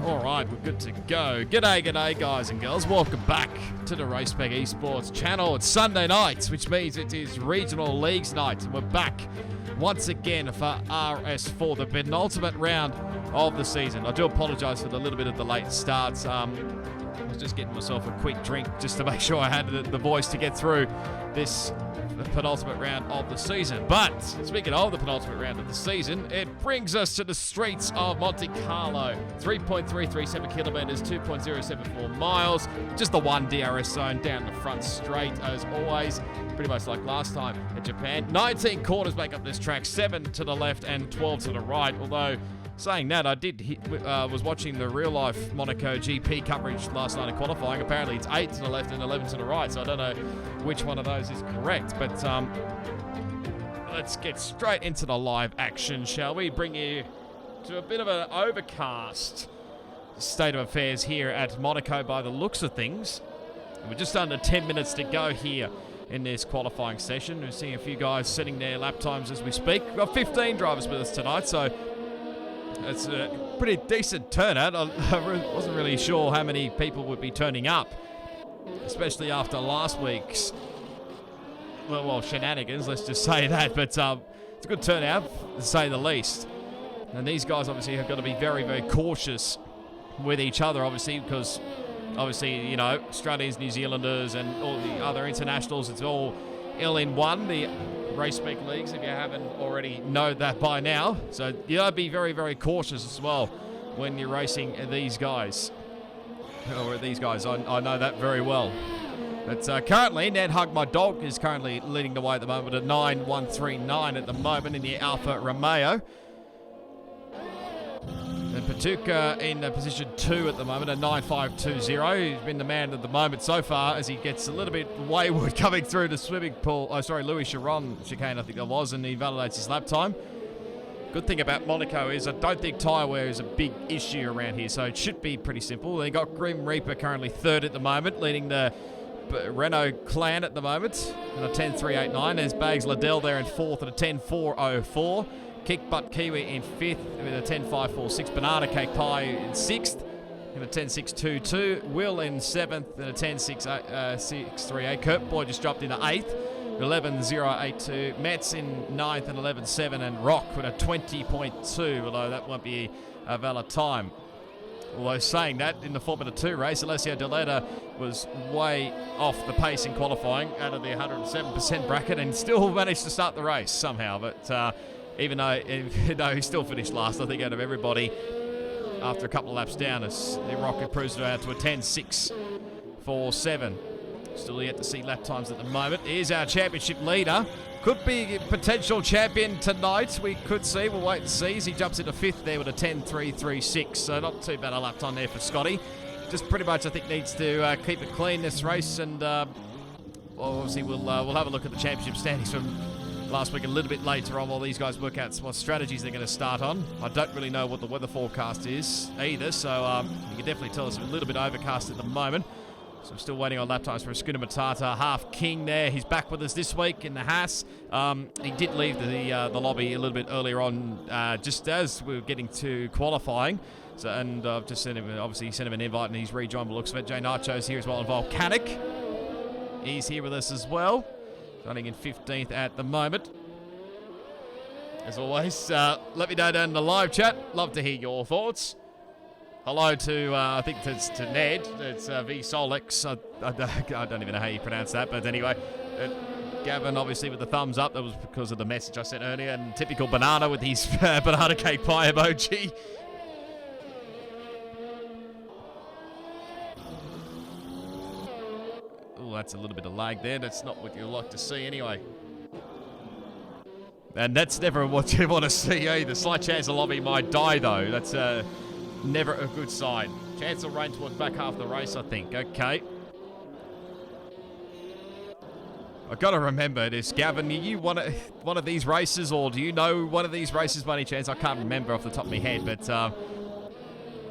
Alright, we're good to go. G'day guys and girls. Welcome back to the Race Spec Esports channel. It's Sunday night, which means it is Regional Leagues night. And we're back once again for RS4, the penultimate round of the season. I do apologise for the little bit of the late starts. I was just getting myself a quick drink just to make sure I had the voice to get through this penultimate round of the season. But speaking of the penultimate round of the season, it brings us to the streets of Monte Carlo. 3.337 kilometres, 2.074 miles. Just the one DRS zone down the front straight as always. Pretty much like last time at Japan. 19 corners make up this track, 7 to the left and 12 to the right. Although, saying that, I was watching the real-life Monaco GP coverage last night in qualifying. Apparently it's 8 to the left and 11 to the right, so I don't know which one of those is correct. But let's get straight into the live action, shall we? Bring you to a bit of an overcast state of affairs here at Monaco by the looks of things. And we're just under 10 minutes to go here in this qualifying session. We're seeing a few guys setting their lap times as we speak. We've got 15 drivers with us tonight, so it's a pretty decent turnout. I wasn't really sure how many people would be turning up, especially after last week's well shenanigans, let's just say that. But it's a good turnout, to say the least. And these guys obviously have got to be very, very cautious with each other, obviously, because obviously, you know, Australians, New Zealanders, and all the other internationals, it's all in one. The Race Spec Leagues, if you haven't already know that by now. So you gotta be very, very cautious as well when you're racing these guys. Or these guys, I know that very well. But currently, Ned Hug My Dog is currently leading the way at the moment at 9.139 at the moment in the Alfa Romeo. And Patuca in position 2 at the moment at 9.520. He's been the man at the moment so far as he gets a little bit wayward coming through the swimming pool. Oh, sorry, Louis Chiron chicane, I think that was, and he validates his lap time. Good thing about Monaco is I don't think tyre wear is a big issue around here, so it should be pretty simple. They got Grim Reaper currently 3rd at the moment, leading the Renault clan at the moment in a 10.389. There's Bags Liddell there in 4th at a 10.404. Kick Butt Kiwi in 5th with a 10.546. Banana Cake Pie in 6th in a 10.622. Will in 7th in a 10.638. Kurt Boy just dropped into 8th. 11.082. Metz in 9th and 11.7. And Rock with a 20.2, although that won't be a valid time. Although saying that, in the Formula 2 race, Alessio Deleta was way off the pace in qualifying out of the 107% bracket and still managed to start the race somehow. But even though he still finished last, I think, out of everybody after a couple of laps down, as the Rock improves it out to a 10.647. Still yet to see lap times at the moment. Here's our championship leader. Could be a potential champion tonight. We could see. We'll wait and see as he jumps into 5th there with a 10.336. So not too bad a lap time there for Scotty. Just pretty much, I think, needs to keep it clean this race. And obviously we'll have a look at the championship standings from last week a little bit later on while these guys work out what strategies they're going to start on. I don't really know what the weather forecast is either, so you can definitely tell us a little bit overcast at the moment. So I'm still waiting on lap times for Schooner Matata. Half King there. He's back with us this week in the Haas. He did leave the lobby a little bit earlier on, just as we were getting to qualifying. So, and I've just sent him an invite, and he's rejoined the looks of it. Jay Nacho's here as well, and Volcanic. He's here with us as well, running in 15th at the moment. As always, let me know down in the live chat. Love to hear your thoughts. Hello to, I think it's to Ned. It's V Solex. I don't even know how you pronounce that, but anyway. Gavin, obviously, with the thumbs up. That was because of the message I sent earlier. And typical Banana with his banana cake pie emoji. Oh, that's a little bit of lag there. That's not what you like to see anyway. And that's never what you want to see either. Slight chance the lobby might die, though. That's never a good sign. Chance will rain towards back half the race, I think. Okay. I've got to remember this. Gavin, are you one of these races, or do you know one of these races by any chance? I can't remember off the top of my head, but I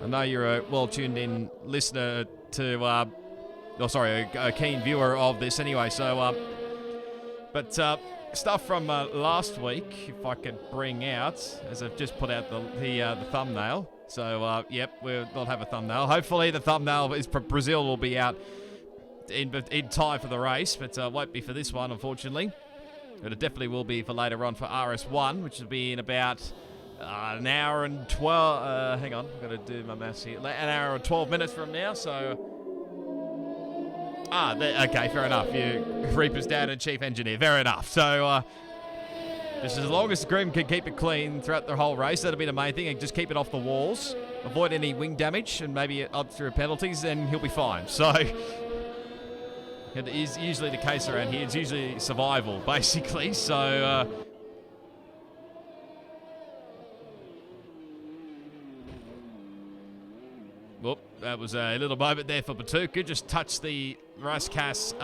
know you're a well-tuned-in listener to... a keen viewer of this anyway. So, but stuff from last week, if I could bring out, as I've just put out the thumbnail. So, yep, we'll not have a thumbnail. Hopefully the thumbnail is for Brazil will be out in time for the race, but won't be for this one, unfortunately. But it definitely will be for later on for RS1, which will be in about an hour and 12... hang on, I've got to do my maths here. An hour and 12 minutes from now, so... okay, fair enough. Reaper's dad and chief engineer. Fair enough. So, just as long as Grim can keep it clean throughout the whole race, that'll be the main thing, and just keep it off the walls, avoid any wing damage, and maybe up through penalties, then he'll be fine. So, it is usually the case around here. It's usually survival, basically. So, whoop, that was a little moment there for Batuka. Just touched the Raskas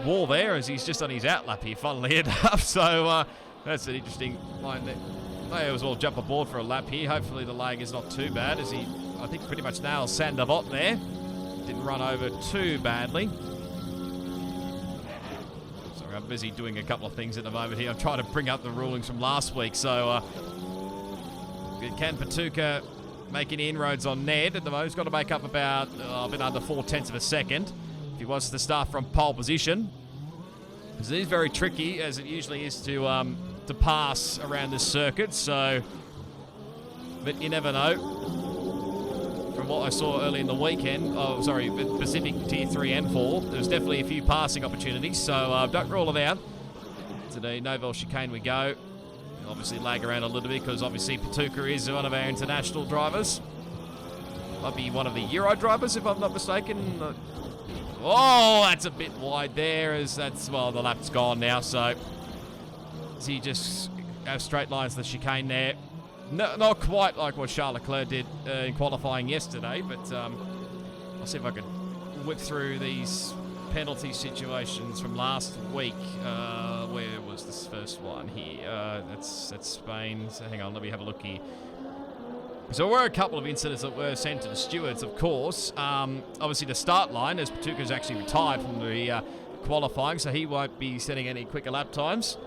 wall there as he's just on his outlap here, funnily enough. So that's an interesting line there. May as well jump aboard for a lap here. Hopefully the lag is not too bad as he, I think, pretty much nails Sandabot there. Didn't run over too badly. Sorry, I'm busy doing a couple of things at the moment here. I'm trying to bring up the rulings from last week. So can Batuka make any inroads on Ned at the moment? He's got to make up about a bit under 0.4 of a second if he wants to start from pole position. Because it is very tricky, as it usually is, to pass around this circuit. So, but you never know. From what I saw early in the weekend, Pacific Tier 3 and 4, there was definitely a few passing opportunities. So don't rule it out. To the Novel chicane we go. Obviously lag around a little bit because obviously Batuka is one of our international drivers. Might be one of the Euro drivers if I'm not mistaken. Oh, that's a bit wide there as that's, well, the lap's gone now. So he just straight lines the chicane there. No, not quite like what Charles Leclerc did in qualifying yesterday, but I'll see if I can whip through these penalty situations from last week. Where was this first one here? That's Spain. So hang on, let me have a look here. So there were a couple of incidents that were sent to the stewards, of course. Obviously the start line, as Batuka's actually retired from the qualifying, so he won't be setting any quicker lap times.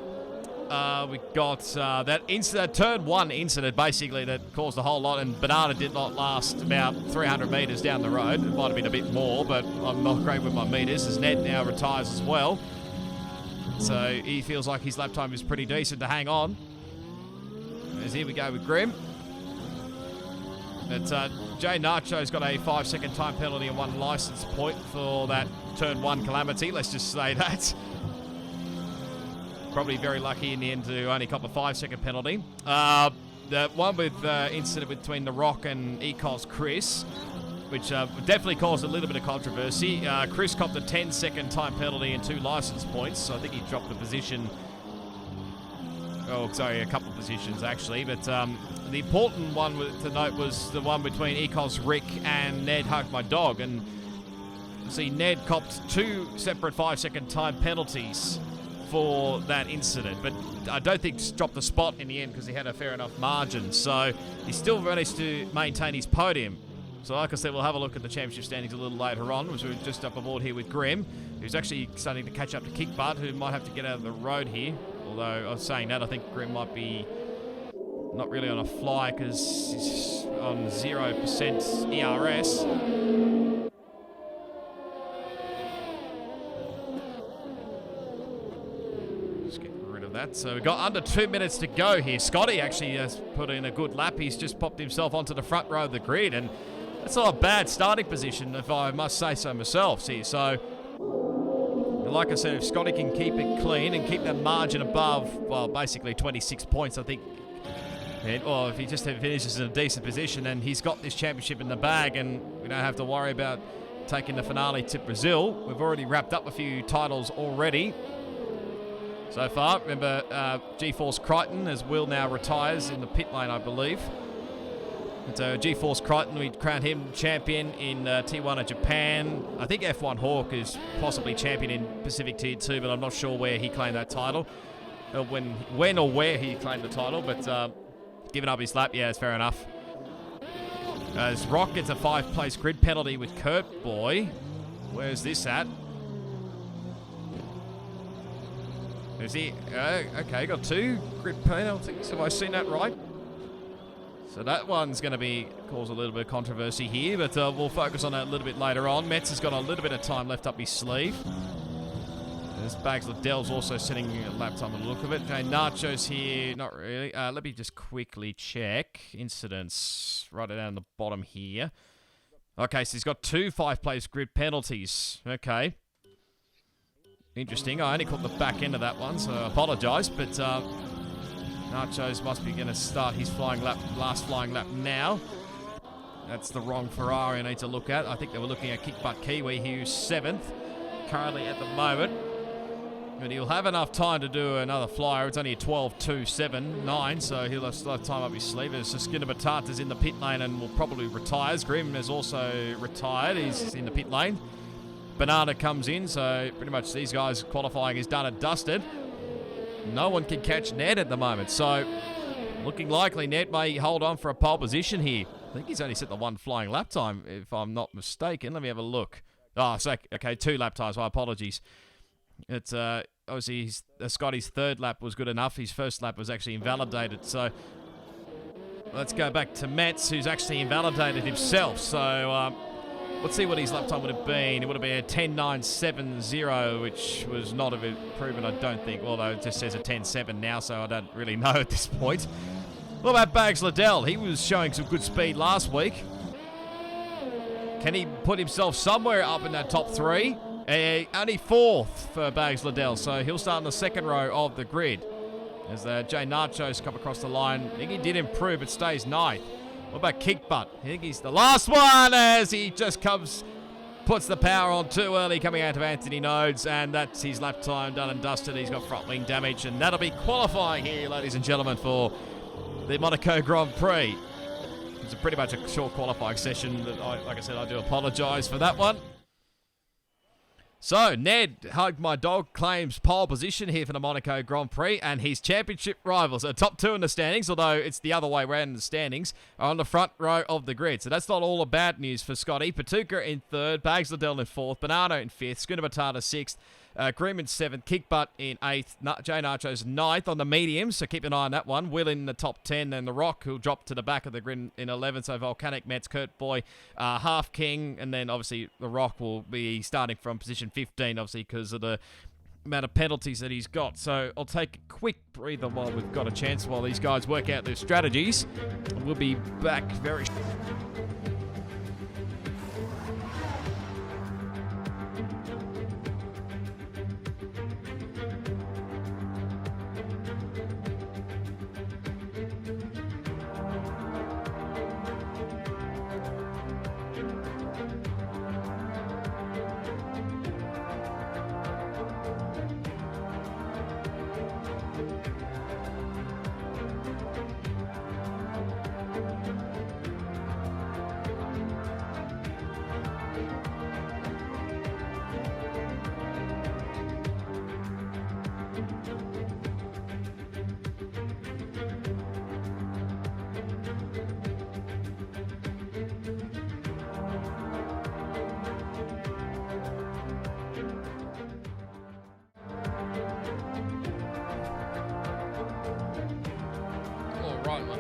We got that turn one incident, basically, that caused a whole lot, and Banana did not last about 300 metres down the road. It might have been a bit more, but I'm not great with my metres, as Ned now retires as well. So he feels like his lap time is pretty decent to hang on. As here we go with Grim. But Jay Nacho's got a 5-second time penalty and 1 licence point for that turn 1 calamity, let's just say that. Probably very lucky in the end to only cop a 5-second penalty. The one with incident between The Rock and Ecos Chris, which definitely caused a little bit of controversy. Chris copped a 10-second time penalty and 2 licence points, so I think he dropped the position. Oh, sorry, a couple of positions actually, but the important one to note was the one between Ecos Rick and Ned Hug My Dog, and see Ned copped 2 separate 5-second time penalties for that incident, but I don't think dropped the spot in the end because he had a fair enough margin, so he still managed to maintain his podium. So like I said, we'll have a look at the championship standings a little later on, as we're just up aboard here with Grim, who's actually starting to catch up to Kickbutt, who might have to get out of the road here. Although I was saying that, I think Grim might be not really on a fly because he's on 0% ERS. Just get rid of that. So we've got under 2 minutes to go here. Scotty actually has put in a good lap. He's just popped himself onto the front row of the grid, and that's not a bad starting position, if I must say so myself. See, so like I said, if Scotty can keep it clean and keep that margin above, well, basically 26 points, I think, or if he just finishes in a decent position, then he's got this championship in the bag, and we don't have to worry about taking the finale to Brazil. We've already wrapped up a few titles already so far. Remember, GeForce Crichton, as Will now retires in the pit lane, I believe. So GeForce Crichton, we crowned him champion in T1 of Japan. I think F1 Hawk is possibly champion in Pacific Tier 2, but I'm not sure where he claimed that title. When or where he claimed the title, but giving up his lap, yeah, it's fair enough. As Rock gets a 5-place grid penalty with Kurt Boy. Where's this at? Is he? Okay, got 2 grid penalties. Have I seen that right? So that one's going to cause a little bit of controversy here, but we'll focus on that a little bit later on. Metz has got a little bit of time left up his sleeve. This Bags Liddell's also setting a lap time on the look of it. Okay, Nacho's here. Not really. Let me just quickly check. Incidents. Right down the bottom here. Okay, so he's got 2 5-place grid penalties. Okay. Interesting. I only caught the back end of that one, so I apologise. But Nacho's must be going to start his last flying lap now. That's the wrong Ferrari I need to look at. I think they were looking at Kick Butt Kiwi, who's 7th currently at the moment. But he'll have enough time to do another flyer. It's only a 12.279, so he'll still have time up his sleeve. There's Skinner Batata's in the pit lane and will probably retire. Grim is also retired. He's in the pit lane. Banana comes in, so pretty much these guys qualifying is done and dusted. No one can catch Ned at the moment, so looking likely Ned may hold on for a pole position here. I think he's only set the 1 flying lap time, if I'm not mistaken. Let me have a look. Oh, so, okay, 2 lap times. My apologies. It's obviously Scotty's 3rd lap was good enough. His 1st lap was actually invalidated. So let's go back to Metz, who's actually invalidated himself. So let's see what his lap time would have been. It would have been a 10.970, which was not of improvement, I don't think. Although it just says a 10.7 now, so I don't really know at this point. What about Bags Liddell? He was showing some good speed last week. Can he put himself somewhere up in that top 3? Only 4th for Bags Liddell, so he'll start in the 2nd row of the grid. As Jay Nachos come across the line, I think he did improve, but stays 9th. What about Kick Butt? I think he's the last one as he just puts the power on too early coming out of Anthony Nodes, and that's his lap time done and dusted. He's got front wing damage, and that'll be qualifying here, ladies and gentlemen, for the Monaco Grand Prix. It's pretty much a short qualifying session. Like I said, I do apologise for that one. So, Ned, Hug My Dog, claims pole position here for the Monaco Grand Prix, and his championship rivals, so top 2 in the standings, although it's the other way around in the standings, are on the front row of the grid. So that's not all the bad news for Scotty. Patuka in 3rd, Bags Liddell in 4th, Banana in 5th, Schooner Batata 6th, Grimm in 7th, Kick Butt in 8th, Jay Nacho's 9th on the mediums, so keep an eye on that one. Will in the top 10, and The Rock, who'll drop to the back of the grid in 11th, so Volcanic, Metz, Kurt Boy, Half King, and then obviously The Rock will be starting from position 15, obviously, because of the amount of penalties that he's got. So I'll take a quick breather while we've got a chance, while these guys work out their strategies. We'll be back very shortly.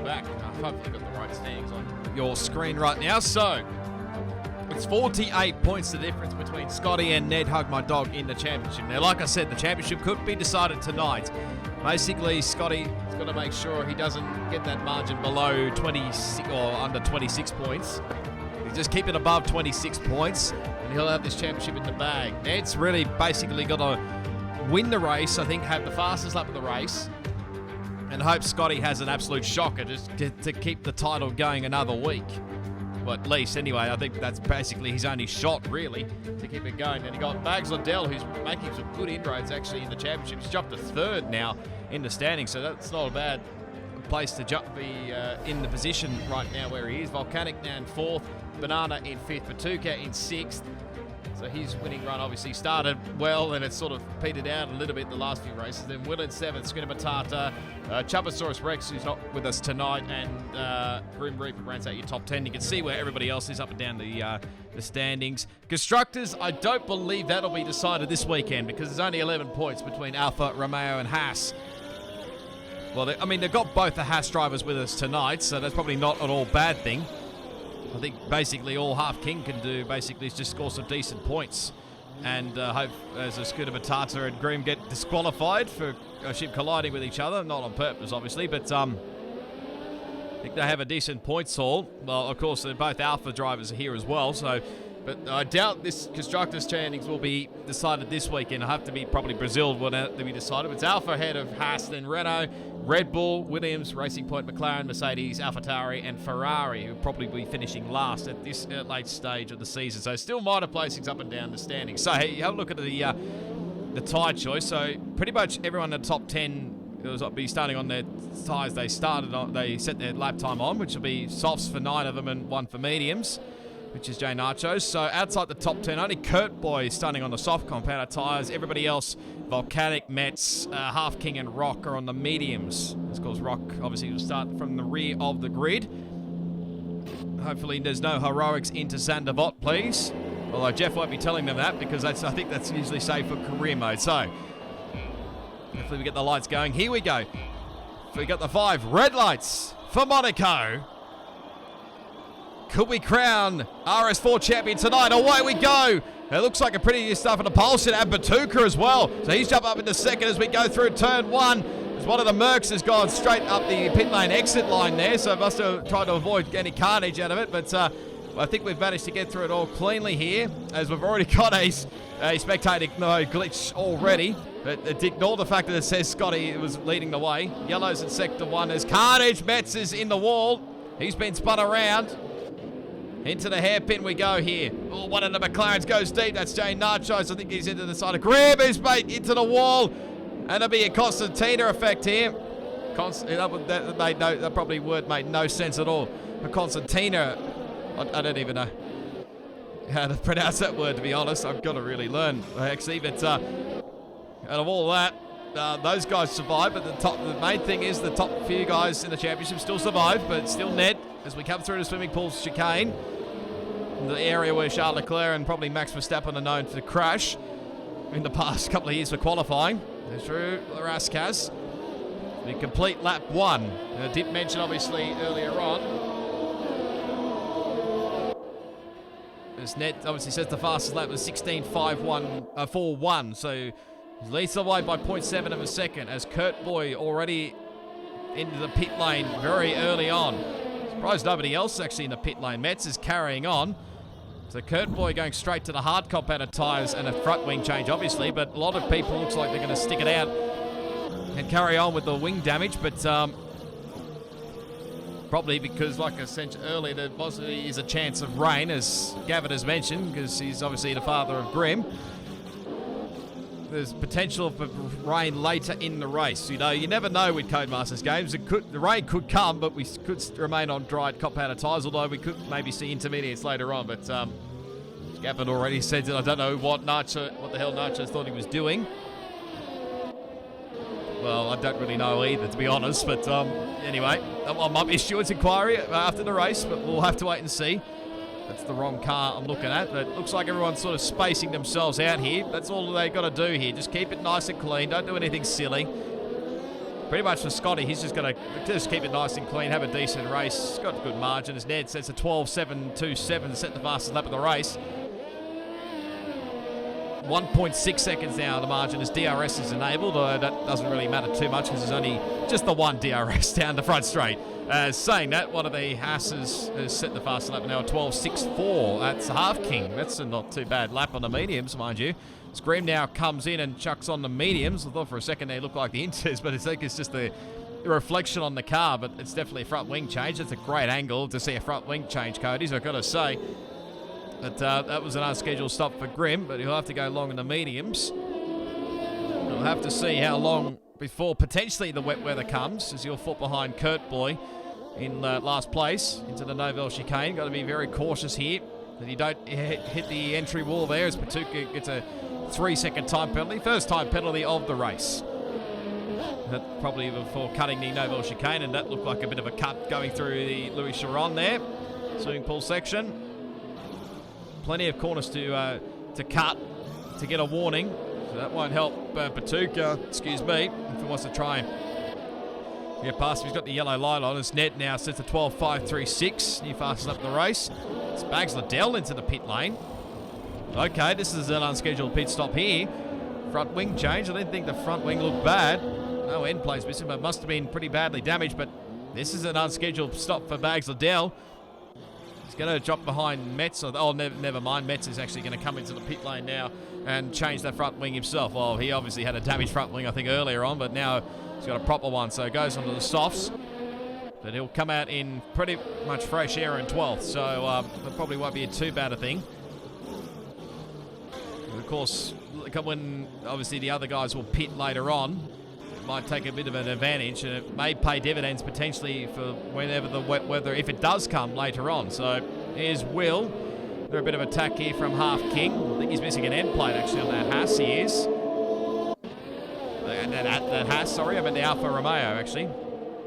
Back. I've hopefully got the right standings on your screen right now. So it's 48 points the difference between Scotty and Ned Hug My Dog in the championship. Now, like I said, the championship could be decided tonight. Basically, Scotty's got to make sure he doesn't get that margin below 26 or under 26 points. He's just keep it above 26 points, and he'll have this championship in the bag. Ned's really basically got to win the race, I think, have the fastest lap of the race, and hope Scotty has an absolute shocker just to keep the title going another week. Well, at least, anyway, I think that's basically his only shot, really, to keep it going. And you got Bags Liddell, who's making some good inroads, actually, in the championship. He's jumped to 3rd now in the standings, so that's not a bad place to be in the position right now where he is. Volcanic now in 4th, Banana in 5th, Patuka in 6th. So his winning run obviously started well, and it's sort of petered out a little bit the last few races. Then Will in 7th, Schooner Batata, Chubasaurus Rex, who's not with us tonight, and Grim Reaper rounds out your top 10. You can see where everybody else is up and down the standings. Constructors, I don't believe that'll be decided this weekend because there's only 11 points between Alfa Romeo and Haas. Well, I mean, they've got both the Haas drivers with us tonight, so that's probably not an all bad thing. I think basically all Half King can do basically is just score some decent points. And hope as a Scooter Matata and Grimm get disqualified for a ship colliding with each other. Not on purpose, obviously, but I think they have a decent points haul. Well, of course, they're both Alpha drivers are here as well, so... But I doubt this Constructors' standings will be decided this weekend. I have to be probably Brazil will be decided. It's Alpha ahead of Haas, then Renault, Red Bull, Williams, Racing Point, McLaren, Mercedes, AlphaTauri, and Ferrari, who will probably be finishing last at this late stage of the season. So still minor placings up and down the standings. So hey, have a look at the tyre choice. So pretty much everyone in the top 10 will be starting on their tyres they set their lap time on, which will be softs for 9 of them and 1 for mediums, which is Jay Nachos. So outside the top 10, only Kurt Boy starting on the soft compounder tyres. Everybody else, Volcanic, Mets, Half King and Rock are on the mediums. Of course, Rock obviously will start from the rear of the grid. Hopefully there's no heroics into Zandvoort, please. Although Jeff won't be telling them that because I think that's usually safe for career mode. So hopefully we get the lights going. Here we go. We got the 5 red lights for Monaco. Could we crown RS4 champion tonight? Away we go. It looks like a pretty new stuff on the pole set. And Batuka as well. So he's jumped up into second as we go through turn 1. As one of the Mercs has gone straight up the pit lane exit line there. So must have tried to avoid any carnage out of it. But I think we've managed to get through it all cleanly here. As we've already got a spectator glitch already. But ignore the fact that it says Scotty was leading the way. Yellow's in sector 1. There's carnage. Metz is in the wall. He's been spun around. Into the hairpin we go here. Oh, one of the McLarens goes deep. That's Jay Nachos. I think he's into the side of Grimm. He's made into the wall. And there'll be a Constantina effect here. That probably word made no sense at all. A Constantina. I don't even know how to pronounce that word, to be honest. I've got to really learn, actually. But out of all that, those guys survive. But the main thing is the top few guys in the championship still survive. But still Ned, as we come through the swimming pool chicane, the area where Charles Leclerc and probably Max Verstappen are known for the crash in the past couple of years for qualifying. They're through Rascas. The complete lap 1. I did mention obviously earlier on. As Ned obviously says the fastest lap was 16.41, so he leads the way by 0.7 of a second as Kurt Boy already into the pit lane very early on. Surprised nobody else actually in the pit lane. Metz is carrying on. So Kurt Boy going straight to the hard compounder tyres and a front wing change, obviously, but a lot of people looks like they're going to stick it out and carry on with the wing damage, but probably because, like I said earlier, there possibly is a chance of rain, as Gavin has mentioned, because he's obviously the father of Grimm. There's potential for rain later in the race. You know, you never know with Codemasters games. The rain could come, but we could remain on dried compounder tyres, although we could maybe see intermediates later on. But Gavin already said that I don't know what the hell Nacho thought he was doing. Well, I don't really know either, to be honest. But anyway, I might be Stewart's inquiry after the race, but we'll have to wait and see. That's the wrong car I'm looking at. But it looks like everyone's sort of spacing themselves out here. That's all they've got to do here. Just keep it nice and clean. Don't do anything silly. Pretty much for Scotty, he's just going to just keep it nice and clean, have a decent race. He's got a good margin. As Ned says, a 12.727 to set the fastest lap of the race. 1.6 seconds now the margin as DRS is enabled, although that doesn't really matter too much because there's only just the one DRS down the front straight. Saying that, one of the Hasses has set the fastest lap now at 12.64. That's Half King. That's a not too bad lap on the mediums, mind you. Scream now comes in and chucks on the mediums. I thought for a second they looked like the Inters, but I think it's just the reflection on the car, but it's definitely a front wing change. It's a great angle to see a front wing change, Cody, so I've got to say. But that was an unscheduled stop for Grimm, but he'll have to go long in the mediums. We'll have to see how long before potentially the wet weather comes, as he'll fall behind Kurt Boy in last place into the Novell chicane. Got to be very cautious here that you don't hit the entry wall there, as Patuka gets a 3-second time penalty. First time penalty of the race. That probably before cutting the Novell chicane, and that looked like a bit of a cut going through the Louis Chiron there. Swimming pool section. Plenty of corners to cut to get a warning. So that won't help Patuka, excuse me, if he wants to try and Yeah, past him. He's got the yellow light on. His net now sets a 12.536. New fastest lap of the race. It's Bags Liddell into the pit lane. Okay, this is an unscheduled pit stop here. Front wing change. I didn't think the front wing looked bad. No end plates missing, but must have been pretty badly damaged. But this is an unscheduled stop for Bags Liddell. He's going to drop behind Metz. Oh, never mind. Metz is actually going to come into the pit lane now and change that front wing himself. Well, he obviously had a damaged front wing, I think, earlier on, but now he's got a proper one. So it goes onto the softs. But he'll come out in pretty much fresh air in 12th. So it probably won't be too bad a thing. And of course, when obviously the other guys will pit later on, it might take a bit of an advantage, and it may pay dividends potentially for whenever the wet weather, if it does come later on. So here's Will. There's a bit of attack here from Half King. I think he's missing an end plate actually on that Haas. He is. And that Haas, sorry, I meant the Alfa Romeo actually.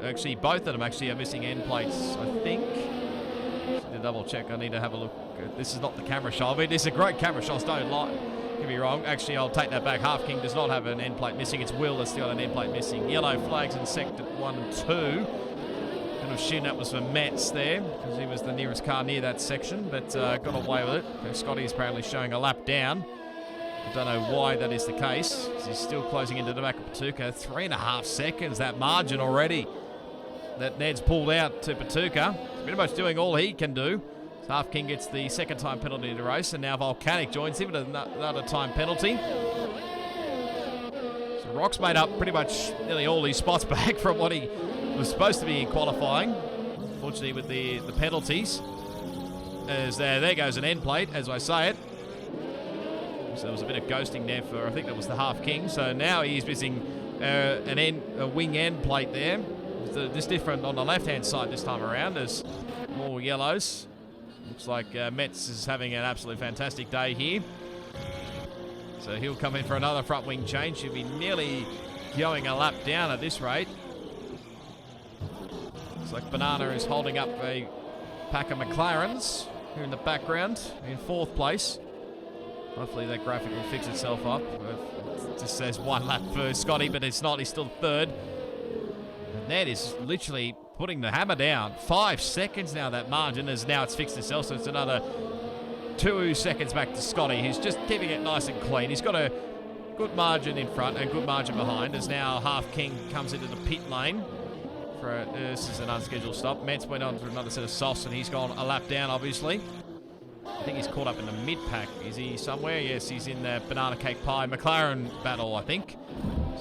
Actually, both of them actually are missing end plates, I think. To double check, I need to have a look. This is not the camera shot. I mean, this is a great camera shot. Don't lie. Get me wrong. Actually, I'll take that back. Half King does not have an end plate missing. It's Will that's got an end plate missing. Yellow flags in sector 1 and 2. Kind of assume that was for Metz there, because he was the nearest car near that section, but got away with it. Scotty is apparently showing a lap down. I don't know why that is the case. He's still closing into the back of Patuka. 3.5 seconds, that margin already that Ned's pulled out to Patuka. He's pretty much doing all he can do. So Half King gets the second time penalty to race, and now Volcanic joins him with another time penalty. So Rock's made up pretty much nearly all his spots back from what he was supposed to be in qualifying. Unfortunately, with the penalties. As there goes an end plate, as I say it. So there was a bit of ghosting there for, I think that was the Half King. So now he's missing a wing end plate there. This different on the left-hand side this time around. There's more yellows. Looks like Metz is having an absolutely fantastic day here. So he'll come in for another front wing change. He'll be nearly going a lap down at this rate. Looks like Banana is holding up a pack of McLarens here in the background in 4th place. Hopefully that graphic will fix itself up. It just says 1 lap for Scotty, but it's not. He's still 3rd. Ned is literally putting the hammer down. 5 seconds now, that margin, as now it's fixed itself, so it's another 2 seconds back to Scotty, who's just keeping it nice and clean. He's got a good margin in front and good margin behind, as now Half King comes into the pit lane. This is an unscheduled stop. Metz went on for another set of softs, and he's gone a lap down, obviously. I think he's caught up in the mid-pack. Is he somewhere? Yes, he's in the Banana Cake Pie McLaren battle, I think.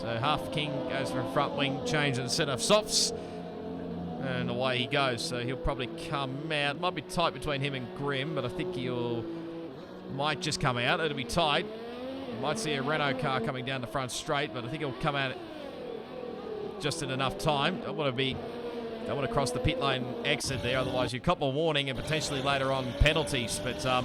So Half King goes for a front wing change and a set of softs. And away he goes. So he'll probably come out. Might be tight between him and Grimm, but I think might just come out. It'll be tight. You might see a Renault car coming down the front straight, but I think he'll come out just in enough time. Don't want to cross the pit lane exit there, otherwise you cop a warning and potentially later on penalties. But I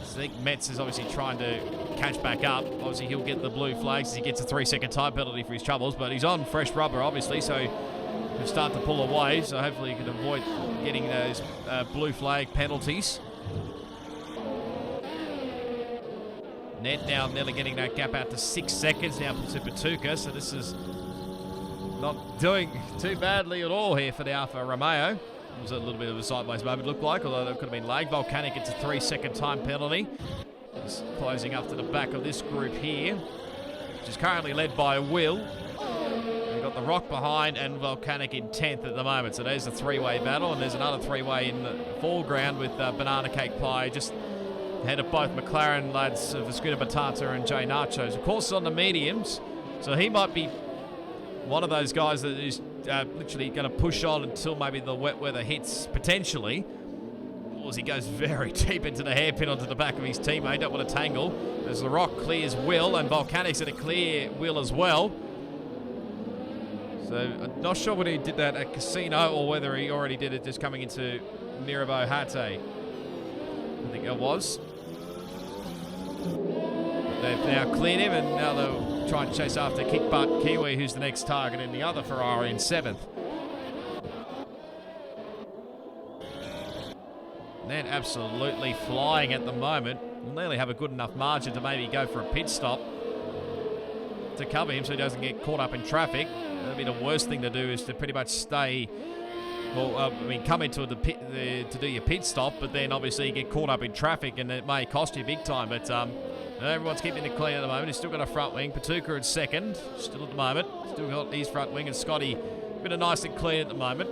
think Metz is obviously trying to catch back up. Obviously he'll get the blue flags as he gets a 3-second time penalty for his troubles, but he's on fresh rubber obviously, so he'll start to pull away, so hopefully he can avoid getting those blue flag penalties. Ned now nearly getting that gap out to 6 seconds now to Patuka, so this is not doing too badly at all here for the Alfa Romeo. It was a little bit of a sideways moment, looked like, although that could have been lag. Volcanic gets a 3-second time penalty. He's closing up to the back of this group here, which is currently led by Will. We've got the Rock behind and Volcanic in 10th at the moment. So there's a 3-way battle, and there's another 3-way in the foreground with Banana Cake Pie just ahead of both McLaren lads of Escudo Batata and Jay Nachos. Of course, on the mediums, so he might be one of those guys that is literally going to push on until maybe the wet weather hits, potentially. As he goes very deep into the hairpin onto the back of his teammate. Don't want to tangle. As the Rock clears Will, and Volcanic's going to clear Will as well. So I'm not sure whether he did that at Casino or whether he already did it just coming into Mirabeau Hate. I think it was. They've now cleared him, and now they'll try and chase after Kick Butt Kiwi, who's the next target in the other Ferrari in 7th. Ned absolutely flying at the moment. Will nearly have a good enough margin to maybe go for a pit stop. to cover him so he doesn't get caught up in traffic. That'd be the worst thing to do, is to pretty much stay, well, come into the pit to do your pit stop, but then obviously you get caught up in traffic and it may cost you big time. But everyone's keeping it clean at the moment. He's still got a front wing. Patuka in second, still at the moment. Still got his front wing, and Scotty been a nice and clean at the moment.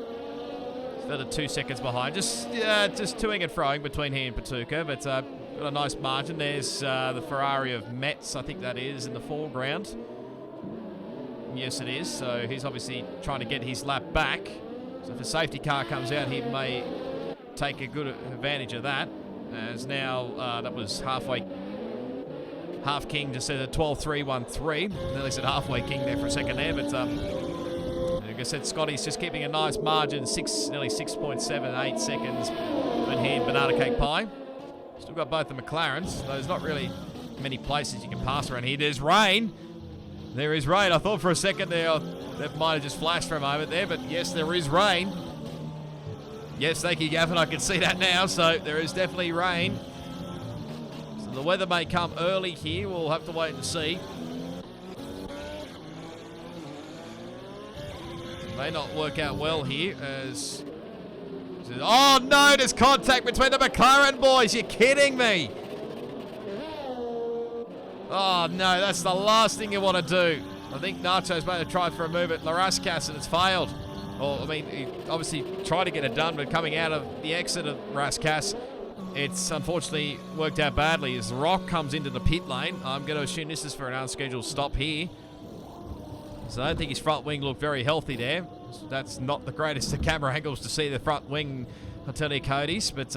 Another 2 seconds behind. Just toing and froing between he and Patuka, but got a nice margin. There's the Ferrari of Metz, I think that is, in the foreground. Yes, it is. So he's obviously trying to get his lap back. So if a safety car comes out, he may take a good advantage of that. As now, that was Half King just said a 12.313. Nearly said halfway King there for a second there, but like I said, Scotty's just keeping a nice margin, nearly 6.78 seconds between he and Banana Cake Pie. Still got both the McLarens, so there's not really many places you can pass around here. There's rain. There is rain. I thought for a second there that might have just flashed for a moment there, but yes, there is rain. Yes, thank you, Gavin. I can see that now, so there is definitely rain. So the weather may come early here. We'll have to wait and see. It may not work out well here as... Oh no, there's contact between the McLaren boys. You're kidding me. Oh no, that's the last thing you want to do. I think Nacho's made a try for a move at Larascas and it's failed. Well, I mean, he obviously tried to get it done, but coming out of the exit of Larascas, it's unfortunately worked out badly as Rock comes into the pit lane. I'm going to assume this is for an unscheduled stop here. So I don't think his front wing looked very healthy there. That's not the greatest of camera angles to see the front wing, I'll tell you, Cody's. But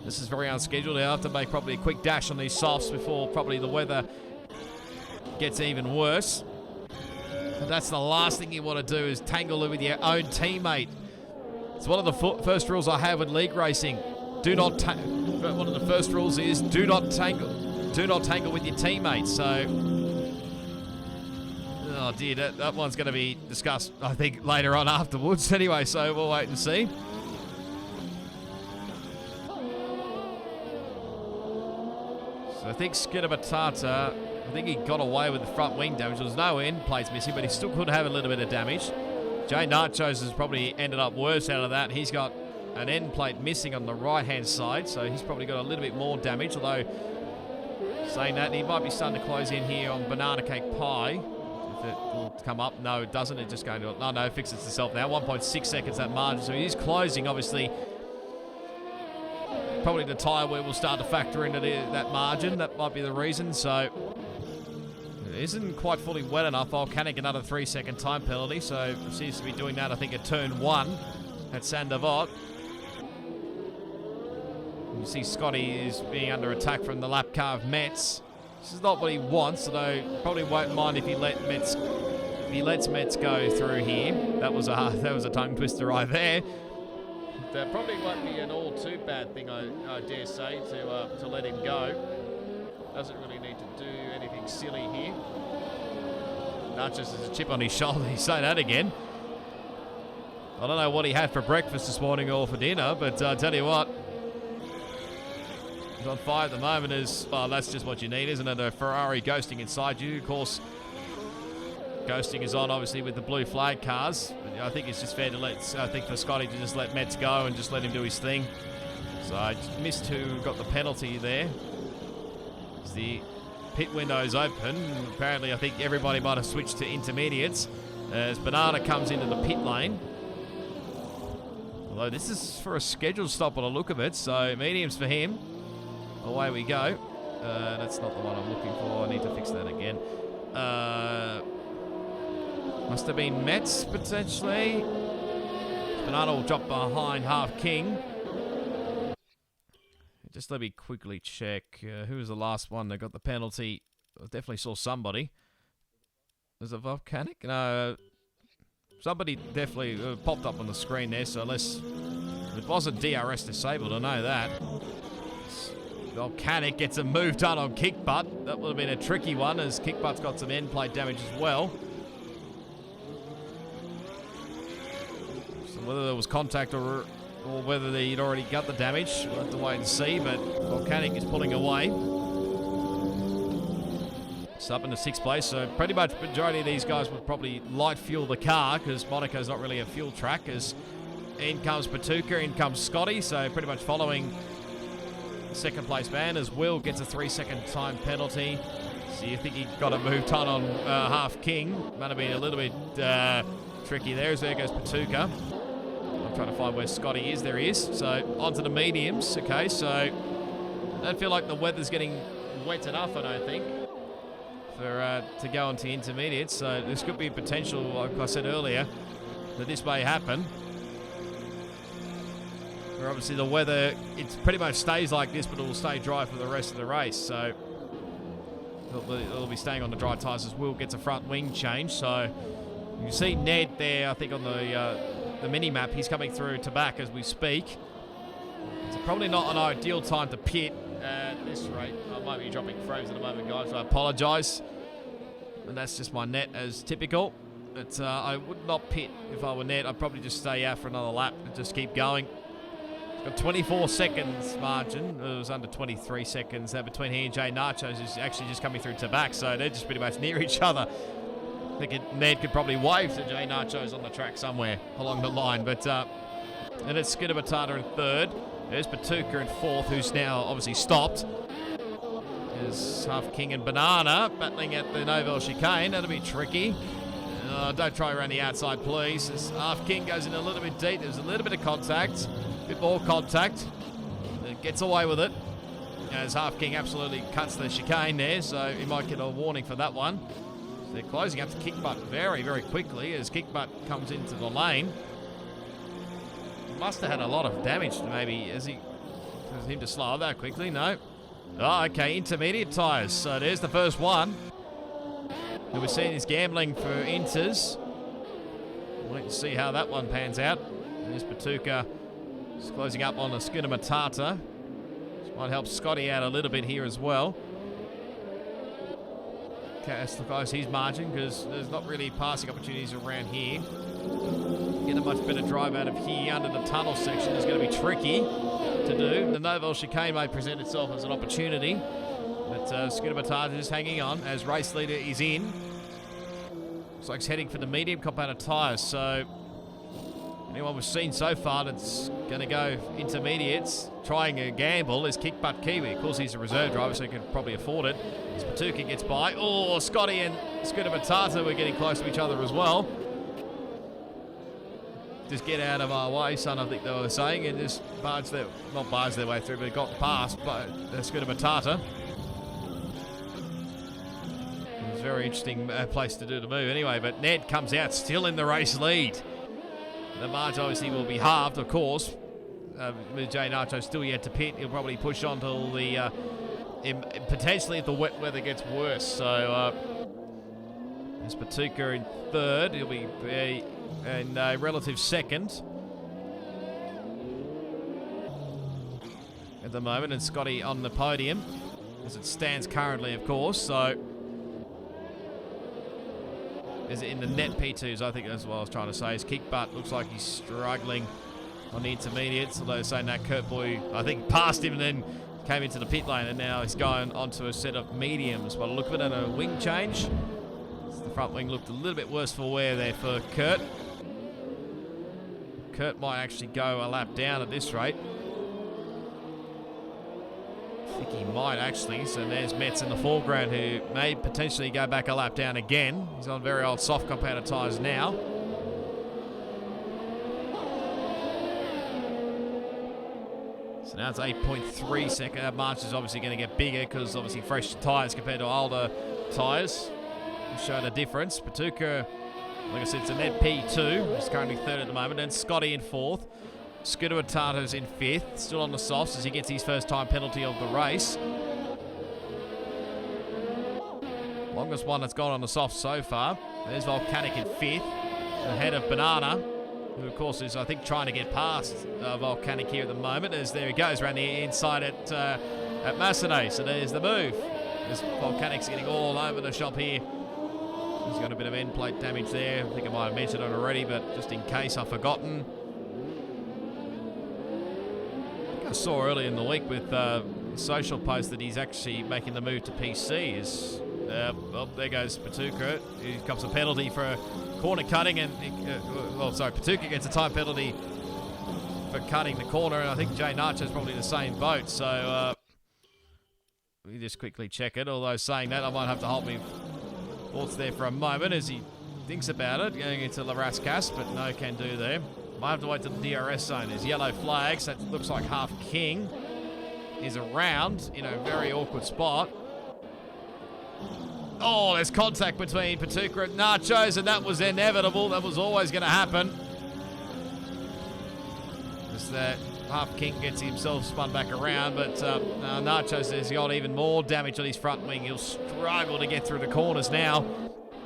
this is very unscheduled. They'll have to make probably a quick dash on these softs before probably the weather gets even worse. But that's the last thing you want to do, is tangle with your own teammate. It's one of the first rules I have in league racing. Do not one of the first rules is do not tangle with your teammates. So... Oh dear, that one's going to be discussed, I think, later on afterwards. Anyway, so we'll wait and see. So I think Skidder Batata, I think he got away with the front wing damage. There was no end plates missing, but he still could have a little bit of damage. Jay Nachos has probably ended up worse out of that. He's got an end plate missing on the right-hand side, so he's probably got a little bit more damage, although saying that, he might be starting to close in here on Banana Cake Pie. If it will come up. No, it doesn't. It's just going to... No, it fixes itself now. 1.6 seconds that margin. So he's closing, obviously. Probably the tyre wear will start to factor into that margin. That might be the reason. So it isn't quite fully wet enough. Volcanic another 3-second time penalty. So it seems to be doing that, I think, at turn 1 at Sandavot. You see Scotty is being under attack from the lap car of Metz. This is not what he wants, although probably won't mind if he lets Metz go through here. That was a tongue twister right there. That probably won't be an all too bad thing, I dare say, to let him go. Doesn't really need to do anything silly here. Nachos has a chip on his shoulder. He's saying that again. I don't know what he had for breakfast this morning or for dinner, but I tell you what. He's on fire at the moment. That's just what you need, isn't it? A Ferrari ghosting inside you. Of course, ghosting is on, obviously, with the blue flag cars. But I think it's just fair to for Scotty to just let Metz go and just let him do his thing. So I missed who got the penalty there. As the pit window's open. Apparently, I think everybody might have switched to intermediates as Banana comes into the pit lane. Although this is for a scheduled stop on the look of it, so mediums for him. Away we go. That's not the one I'm looking for. I need to fix that again. Must have been Metz, potentially. Banana will drop behind Half King. Just let me quickly check. Who was the last one that got the penalty? I definitely saw somebody. Was it Volcanic? No. Somebody definitely popped up on the screen there, so unless... It wasn't DRS disabled, I know that. Volcanic gets a move done on Kickbutt. That would have been a tricky one, as Kickbutt's got some end plate damage as well. So whether there was contact or whether he'd already got the damage, we'll have to wait and see, but Volcanic is pulling away. It's up in the 6th place, so pretty much majority of these guys would probably light fuel the car because Monaco's not really a fuel track. As in comes Patuka, in comes Scotty, so pretty much following the 2nd place man as Will gets a 3-second time penalty. So you think he got it moved on Half King. Might have been a little bit tricky there, as there goes Patuka. I'm trying to find where Scotty is. There he is. So onto the mediums. Okay, so I don't feel like the weather's getting wet enough, I don't think, for to go on to intermediates. So this could be potential, like I said earlier, that this may happen. Where obviously the weather, it pretty much stays like this, but it will stay dry for the rest of the race. So it'll be staying on the dry tyres as Will gets a front wing change. So you can see Ned there, I think on the mini map, he's coming through to back as we speak. It's probably not an ideal time to pit at this rate. I might be dropping frames in a moment, guys, so I apologise. And that's just my net as typical. But I would not pit if I were Ned. I'd probably just stay out for another lap and just keep going. It's got 24 seconds margin. It was under 23 seconds between he and Jay Nachos, who's actually just coming through to back. So they're just pretty much near each other. I think Ned could probably wave to Jay Nachos on the track somewhere along the line. But and it's Skidder Batata in 3rd. There's Patuka in 4th, who's now obviously stopped. There's Half King and Banana battling at the Novell chicane. That'll be tricky. Don't try around the outside, please. As Half King goes in a little bit deep, there's a little bit of contact. A bit more contact. It gets away with it. As Half King absolutely cuts the chicane there, so he might get a warning for that one. So they're closing up to Kickbutt very, very quickly as Kickbutt comes into the lane. Must have had a lot of damage, maybe, as him to slow that quickly. No. Oh, okay, intermediate tyres. So there's the first one. And we're seeing this gambling for inters. Wait to see how that one pans out. And there's Patuka just closing up on the Skidder Matata. This might help Scotty out a little bit here as well. Cast the guys his margin because there's not really passing opportunities around here. Get a much better drive out of here under the tunnel section. It's going to be tricky to do. The Novell chicane may present itself as an opportunity, but Skidder Batata is hanging on as race leader is in. Looks like he's heading for the medium compounded tyres. So anyone we've seen so far that's going to go intermediates, trying a gamble, is Kickbutt Kiwi. Of course, he's a reserve driver, so he can probably afford it. As Patuka gets by. Oh, Scotty and Skidder Batata were getting close to each other as well. Just get out of our way, son, I think they were saying, and just not barge their way through, but it got past Skidder Batata. It was a very interesting place to do the move anyway, but Ned comes out still in the race lead. The margin obviously will be halved, of course. With Jay Nacho still yet to pit, he'll probably push on till the potentially if the wet weather gets worse. So there's Patuka in 3rd. He'll be in a relative 2nd at the moment, and Scotty on the podium as it stands currently, of course. So is it in the net P2s? I think that's what I was trying to say. Is Kickbutt looks like he's struggling on the intermediates, although saying that Kurt Boy, I think, passed him and then came into the pit lane, and now he's going onto a set of mediums. By the look of it, and a wing change. The front wing looked a little bit worse for wear there for Kurt. Kurt might actually go a lap down at this rate. I think he might actually. So there's Metz in the foreground, who may potentially go back a lap down again. He's on very old soft compounded tyres now. So now it's 8.3 second. That march is obviously going to get bigger because obviously fresh tyres compared to older tyres show the difference. Patuka, like I said, it's a net P2. He's currently 3rd at the moment. And Scotty in 4th. Skidder Batata's in 5th. Still on the softs as he gets his first time penalty of the race. Longest one that's gone on the softs so far. There's Volcanic in 5th. Ahead of Banana, who of course is, I think, trying to get past Volcanic here at the moment, as there he goes around the inside at Massenet. So there's the move. As Volcanic's getting all over the shop here. He's got a bit of end plate damage there. I think I might have mentioned it already, but just in case I've forgotten. I think I saw earlier in the week with social post that he's actually making the move to PC. Oh, there goes Patuka. He comes a penalty for corner cutting, and Patuka gets a time penalty for cutting the corner, and I think Jay Nacho's probably the same boat. So let me just quickly check it. Although saying that, I might have to hold my thoughts there for a moment as he thinks about it, going into Larascas, but no can do there. Might have to wait to the DRS zone. There's yellow flags. That looks like Half King is around in a very awkward spot. Oh, there's contact between Patuka and Nachos, and that was inevitable. That was always going to happen. As that Half King gets himself spun back around, but Nachos has got even more damage on his front wing. He'll struggle to get through the corners now.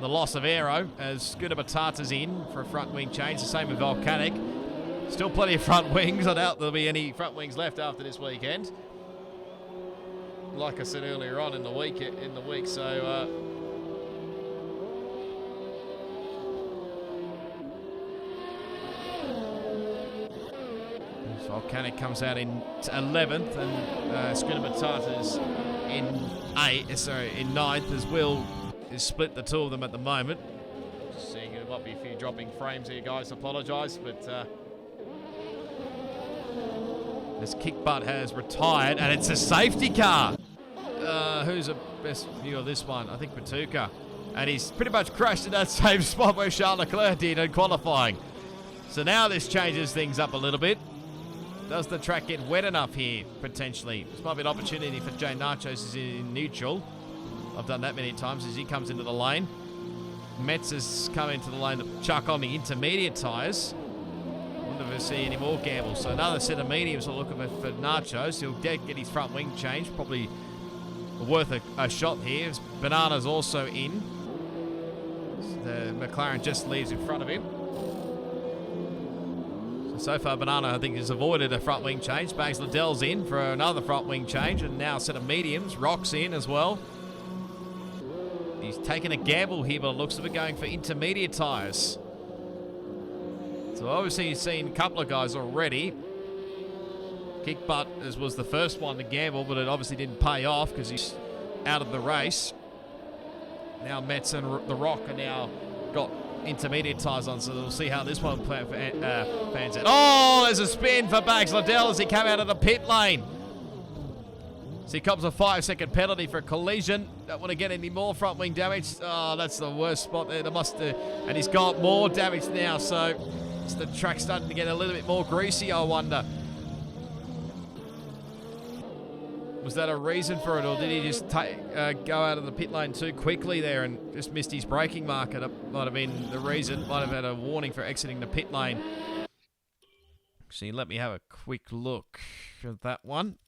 The loss of aero as Scooter Batata's in for a front wing change. The same with Volcanic. Still plenty of front wings. I doubt there'll be any front wings left after this weekend. Like I said earlier on in the week, so Volcanic comes out in 11th, and Scooter Batata's in 9th as Will is split the two of them at the moment. Just seeing there might be a few dropping frames here, guys. Apologise, but this kick butt has retired, and it's a safety car. Who's the best view of this one? I think Patuka. And he's pretty much crashed in that same spot where Charles Leclerc did in qualifying. So now this changes things up a little bit. Does the track get wet enough here, potentially? This might be an opportunity for Jay Nachos is in neutral. I've done that many times as he comes into the lane. Metz has come into the lane to chuck on the intermediate tyres. Wonder if we'll see any more gambles. So another set of mediums will look for Nachos. He'll get his front wing changed. Probably worth a shot here. Banana's also in. The McLaren just leaves in front of him. So far, Banana, I think, has avoided a front wing change. Bags Liddell's in for another front wing change, and now a set of mediums. Rock's in as well. He's taken a gamble here, but it looks of it going for intermediate tyres. So obviously he's seen a couple of guys already. Kick butt as was the first one to gamble, but it obviously didn't pay off because he's out of the race. Now Metz and The Rock are now got intermediate tyres on, so we'll see how this one fans out. Oh, there's a spin for Bags Liddell as he came out of the pit lane. So he comes a 5-second penalty for a collision. Don't want to get any more front wing damage. Oh, that's the worst spot there. And he's got more damage now, so is the track starting to get a little bit more greasy, I wonder. Was that a reason for it, or did he just go out of the pit lane too quickly there and just missed his braking marker? That might have been the reason. Might have had a warning for exiting the pit lane. So let me have a quick look at that one.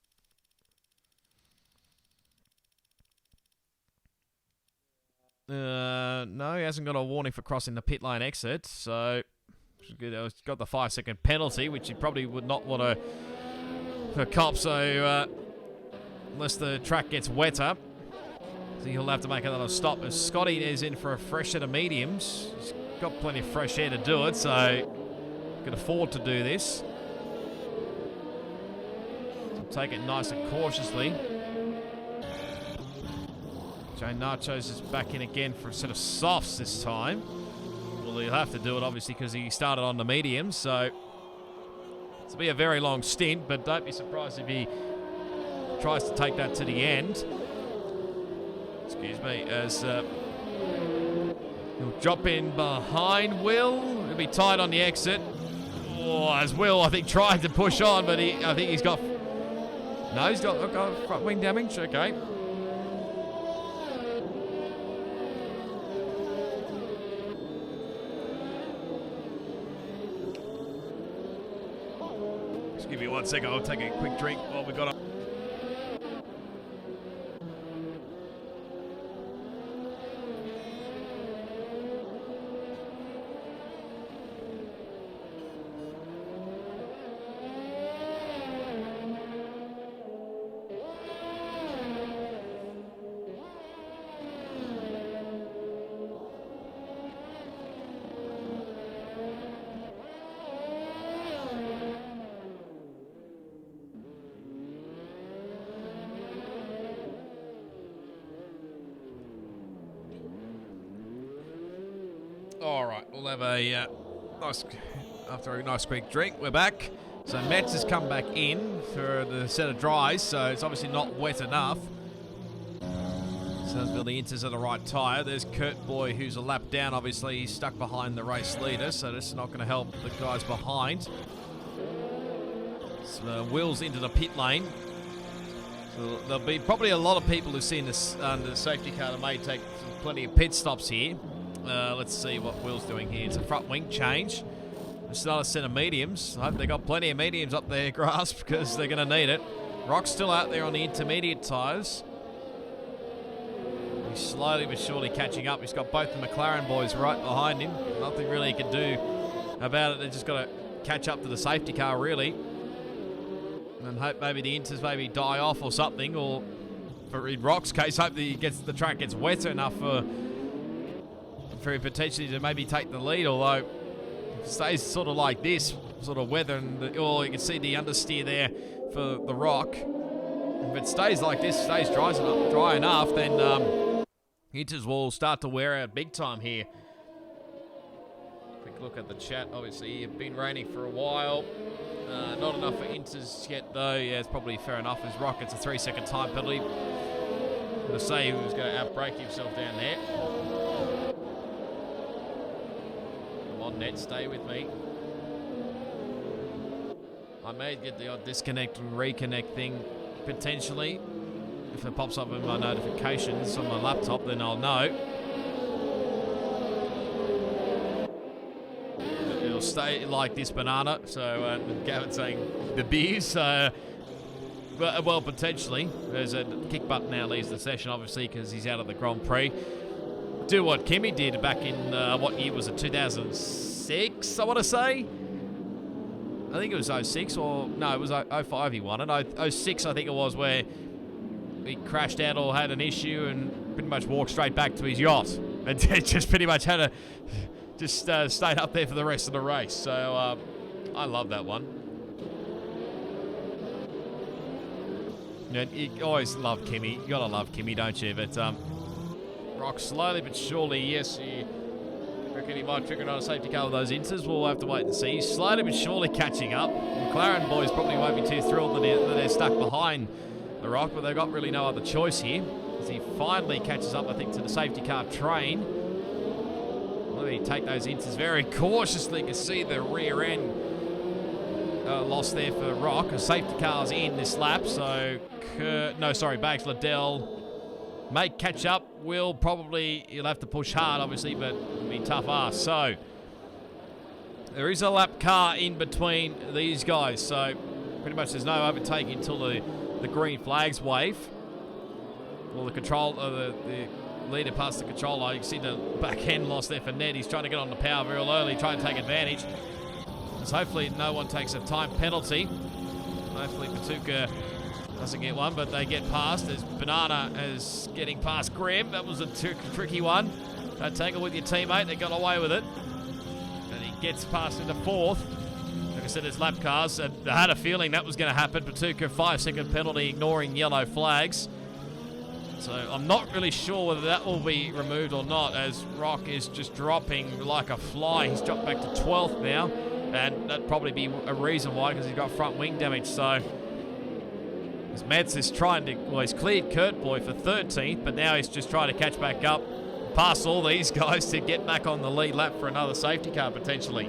No, he hasn't got a warning for crossing the pit lane exit, so he's got the 5-second penalty, which he probably would not want to cop, so unless the track gets wetter, so he'll have to make another stop. As Scotty is in for a fresh set of mediums, he's got plenty of fresh air to do it, so can afford to do this. So take it nice and cautiously. Jay Nachos is back in again for a set of softs this time. Well, he'll have to do it, obviously, because he started on the mediums, so it'll be a very long stint, but don't be surprised if he tries to take that to the end. Excuse me, as he'll drop in behind Will. He'll be tight on the exit. Oh, as Will, I think, tried to push on, but I think he's got... No, he's got front wing damage. Okay. Just give me 1 second. I'll take a quick drink while we got on. All right, we'll have a after a nice quick drink. We're back. So Metz has come back in for the set of dries, so it's obviously not wet enough. So Bill the Inters are the right tyre. There's Kurt Boy, who's a lap down. Obviously, he's stuck behind the race leader, so this is not going to help the guys behind. So Will's into the pit lane. So there'll be probably a lot of people who've seen this under the safety car that may take plenty of pit stops here. Let's see what Will's doing here. It's a front wing change. It's not a set of mediums. I hope they got plenty of mediums up there, Grasp, because they're going to need it. Rock's still out there on the intermediate tyres. He's slowly but surely catching up. He's got both the McLaren boys right behind him. Nothing really he can do about it. They've just got to catch up to the safety car, really. And hope maybe the Inters maybe die off or something. Or, in Rock's case, hope that the track gets wetter enough for him potentially to maybe take the lead. Although, if it stays sort of like this, sort of weather, and you can see the understeer there for the Rock. If it stays like this, stays dry enough, then Inters will start to wear out big time here. Quick look at the chat. Obviously, it's been raining for a while. Not enough for Inters yet, though. Yeah, it's probably fair enough. As Rock gets a 3-second time penalty. I'm going to say he was going to outbrake himself down there. Come on, Ned, stay with me. I may get the odd disconnect and reconnect thing potentially. If it pops up in my notifications on my laptop, then I'll know. It'll stay like this, Banana. So Gavin's saying the beers. Well, potentially. There's a kick button now leaves the session, obviously, because he's out of the Grand Prix. Do what Kimmy did back in, what year was it, 2006, I want to say? I think it was 06, or no, it was 05 he won it. 06, I think it was, where he crashed out or had an issue and pretty much walked straight back to his yacht. And just pretty much had stayed up there for the rest of the race. So I love that one. You always love Kimmy. You gotta love Kimmy, don't you? But Rock slowly but surely, yes, I reckon he might trigger another safety car with those Inters. We'll have to wait and see. He's slowly but surely catching up. McLaren boys probably won't be too thrilled that they're stuck behind the Rock, but they've got really no other choice here. As he finally catches up, I think, to the safety car train. Let me take those Inters very cautiously. You can see the rear end loss there for Rock. A safety car's in this lap, so Bags Liddell may catch up. He'll have to push hard, obviously, but it'll be tough ass. So there is a lap car in between these guys, so pretty much there's no overtaking until the green flags wave. Well, the leader past the controller. You can see the back end loss there for Ned. He's trying to get on the power very early, trying to take advantage. So hopefully no one takes a time penalty. Hopefully Patuka doesn't get one, but they get past. As Banana is getting past Graham. That was a tricky one. Don't tangle with your teammate. They got away with it. And he gets past into fourth. Like I said, it's lap cars. And I had a feeling that was going to happen. Patuka, 5-second penalty, ignoring yellow flags. So I'm not really sure whether that will be removed or not, as Rock is just dropping like a fly. He's dropped back to 12th now. And that'd probably be a reason why, because he's got front wing damage. So as Metz is trying to, he's cleared Kurt Boy for 13th, but now he's just trying to catch back up, past all these guys to get back on the lead lap for another safety car potentially.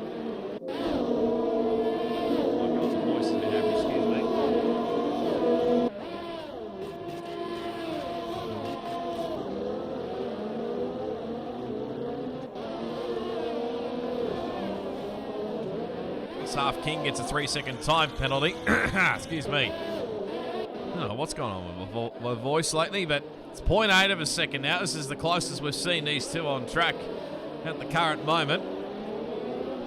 Half King gets a 3-second time penalty. Excuse me. I don't know what's going on with my voice lately, but it's 0.8 of a second now. This is the closest we've seen these two on track at the current moment.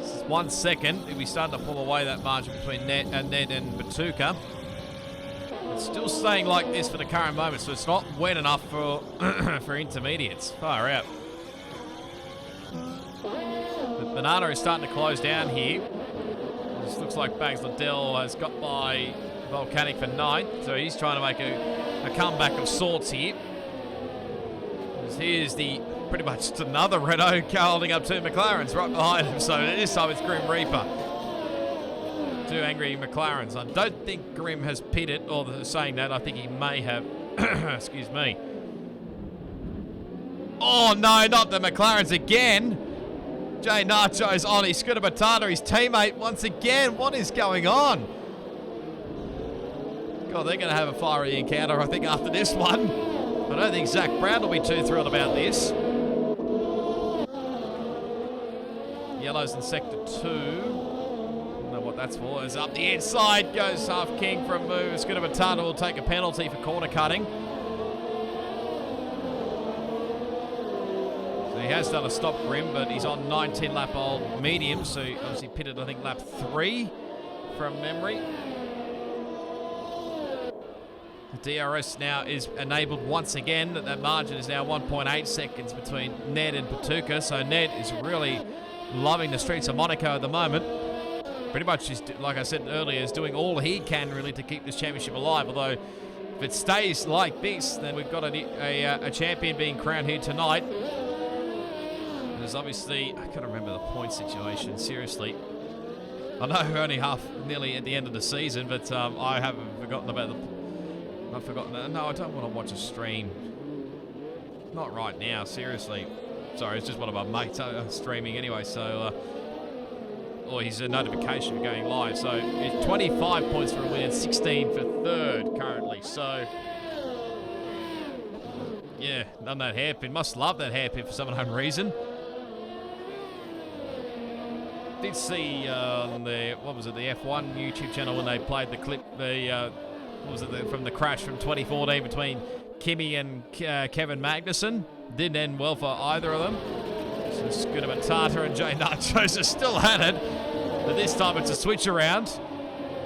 This is 1 second. If we start to pull away that margin between Ned and Patuka. It's still staying like this for the current moment, so it's not wet enough for for intermediates. Far out. The Banana is starting to close down here. This looks like Bags Liddell has got by Volcanic for 9th, so he's trying to make a comeback of sorts here. Here's pretty much just another Renault car holding up two McLarens right behind him. So this time it's Grim Reaper. Two angry McLarens. I don't think Grim has pitted, or saying that, I think he may have. Excuse me. Oh no, not the McLarens again. Jay Nacho's on his Scooter Batata, his teammate once again. What is going on? God, they're going to have a fiery encounter, I think, after this one. I don't think Zach Brown will be too thrilled about this. Yellows in Sector 2. I don't know what that's for. Is up the inside, goes Half King for a move. Scooter Batata will take a penalty for corner cutting. He has done a stop Grim, but he's on 19 lap old medium, so he obviously pitted, I think, lap 3 from memory. The DRS now is enabled once again. That margin is now 1.8 seconds between Ned and Patuka, so Ned is really loving the streets of Monaco at the moment. Pretty much, like I said earlier, is doing all he can really to keep this championship alive, although if it stays like this, then we've got a champion being crowned here tonight. There's obviously, I can't remember the point situation, seriously. I know we're only nearly at the end of the season, but I haven't forgotten about I've forgotten. No, I don't want to watch a stream. Not right now, seriously. Sorry, it's just one of my mates streaming anyway, so... or his notification for going live. So it's 25 points for a win and 16 for third currently, so... yeah, done that hairpin. Must love that hairpin for some unknown reason. Did see on the F1 YouTube channel when they played the clip, from the crash from 2014 between Kimi and Kevin Magnussen. Didn't end well for either of them. So Scooter Batata and Jay Nachos are still at it, but this time it's a switch around.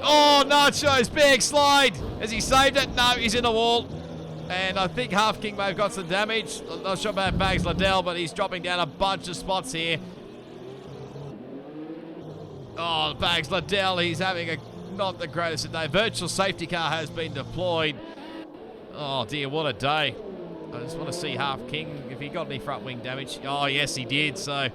Oh, Nachos, big slide! Has he saved it? No, he's in the wall. And I think Half King may have got some damage. I'm not sure about Bags Liddell, but he's dropping down a bunch of spots here. Oh, Bags Liddell, he's having not the greatest of day. Virtual safety car has been deployed. Oh dear, what a day. I just want to see Half King, if he got any front wing damage. Oh yes, he did, so...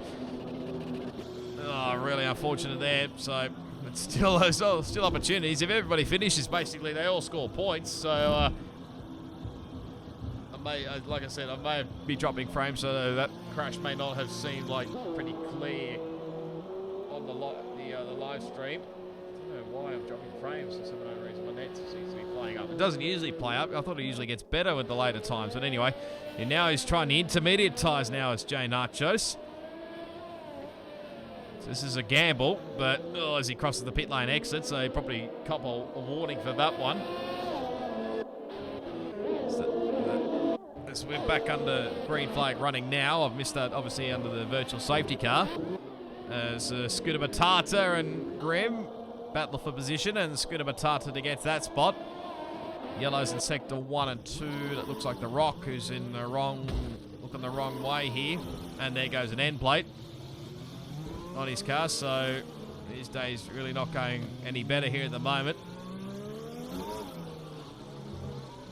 oh, really unfortunate there. So, it's still opportunities. If everybody finishes, basically, they all score points. So, like I said, I may be dropping frames, so that crash may not have seemed like pretty clear on the live stream. I don't know why I'm dropping frames for some unknown reason. My net seems to be playing up. It doesn't usually play up. I thought it usually gets better with the later times. But anyway, and now he's trying the intermediate tyres now as Jay Nachos. So this is a gamble, but as he crosses the pit lane exit, so probably cop a warning for that one. So we're back under green flag running now. I've missed that, obviously, under the virtual safety car. As Scooter Batata and Grim battle for position, and Scooter Batata to get to that spot. Yellows in Sector 1 and 2. That looks like the Rock, who's in the looking the wrong way here. And there goes an end plate on his car, so his day's really not going any better here at the moment.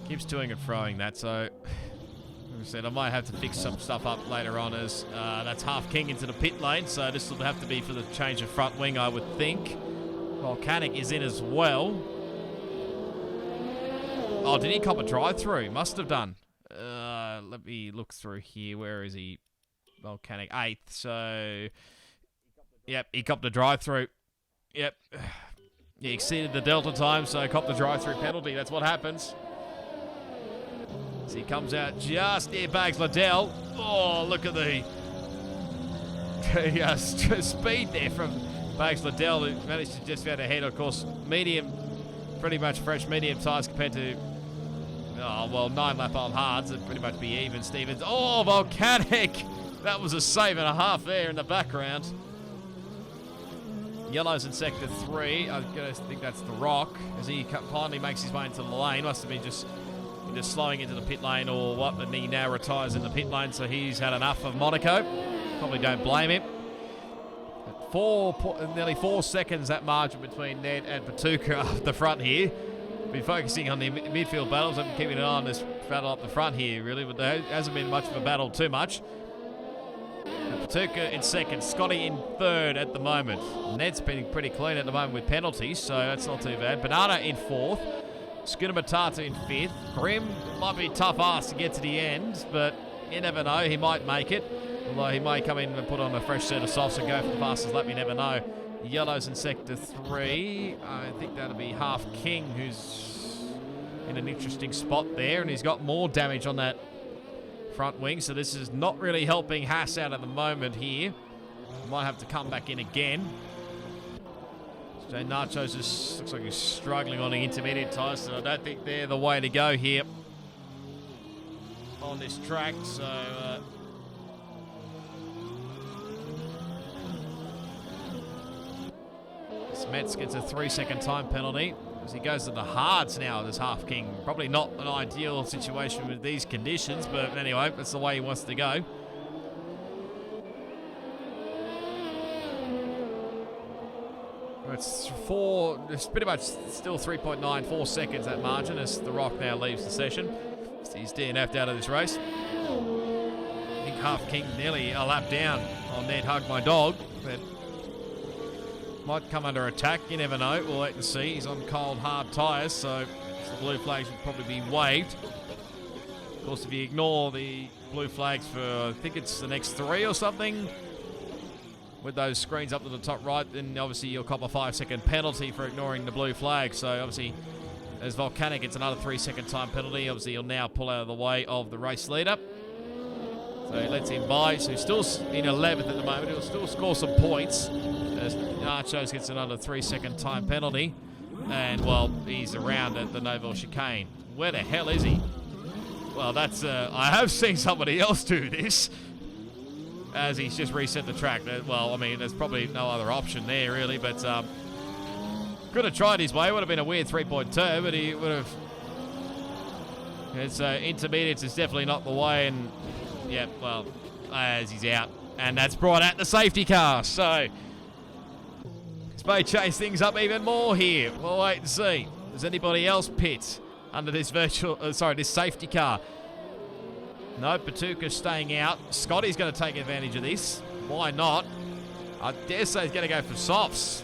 Keeps toing and froing that, so... like I said, I might have to fix some stuff up later on, as that's Half King into the pit lane, so this will have to be for the change of front wing, I would think. Volcanic is in as well. Oh, did he cop a drive-through? Must have done. Let me look through here. Where is he? Volcanic 8th, so... yep, he copped a drive-through. Yep. He exceeded the delta time, so copped the drive-through penalty. That's what happens. He comes out just near Bags Liddell. Oh, look at the speed there from Bags Liddell, who managed to just get ahead. Of course, medium, pretty much fresh medium tyres compared to, 9 lap old hards. It'd pretty much be even. Stevens. Oh, Volcanic. That was a save and a half there in the background. Yellows in Sector 3. I think that's the Rock, as he finally makes his way into the lane. Must have been just slowing into the pit lane or what, and he now retires in the pit lane, so he's had enough of Monaco. Probably don't blame him. At nearly 4 seconds, that margin between Ned and Patuka up the front here. Been focusing on the midfield battles. I've been keeping an eye on this battle up the front here, really, but there hasn't been much of a battle too much. Patuka in second, Scotty in third at the moment. Ned's been pretty clean at the moment with penalties, so that's not too bad. Banana in fourth, Schooner Matata in fifth. Grim might be a tough ass to get to the end, but you never know, he might make it. Although he may come in and put on a fresh set of softs and go for the fastest lap, you never know. Yellow's in sector 3. I think that'll be Half King, who's in an interesting spot there, and he's got more damage on that front wing, so this is not really helping Haas out at the moment here. Might have to come back in again. So Nachos just looks like he's struggling on the intermediate tyres, so I don't think they're the way to go here on this track. So Smets gets a 3-second time penalty as he goes to the hards now, this Half King. Probably not an ideal situation with these conditions, but anyway, that's the way he wants to go. It's pretty much still 3.94 seconds that margin as The Rock now leaves the session. He's DNF'd out of this race. I think Half King nearly a lap down on Ned Hug My Dog, but might come under attack, you never know. We'll wait and see. He's on cold, hard tyres, so the blue flag should probably be waved. Of course, if you ignore the blue flags for, I think it's the next 3 or something, with those screens up to the top right, then obviously you'll cop a 5-second penalty for ignoring the blue flag. So obviously, as Volcanic gets another 3-second time penalty, obviously he'll now pull out of the way of the race leader. So he lets him by, so he's still in 11th at the moment. He'll still score some points as Nachos gets another 3-second time penalty. And, well, he's around at the Novel chicane. Where the hell is he? Well, that's, I have seen somebody else do this as he's just reset the track. Well, I mean, there's probably no other option there, really, but could have tried his way. It would have been a weird 3.2, but he would have... It's intermediates is definitely not the way, and yeah, well, as he's out, and that's brought out the safety car. So this may change things up even more here. We'll wait and see. Does anybody else pit under this this safety car? No, Patuka's staying out. Scotty's going to take advantage of this. Why not? I dare say he's going to go for softs,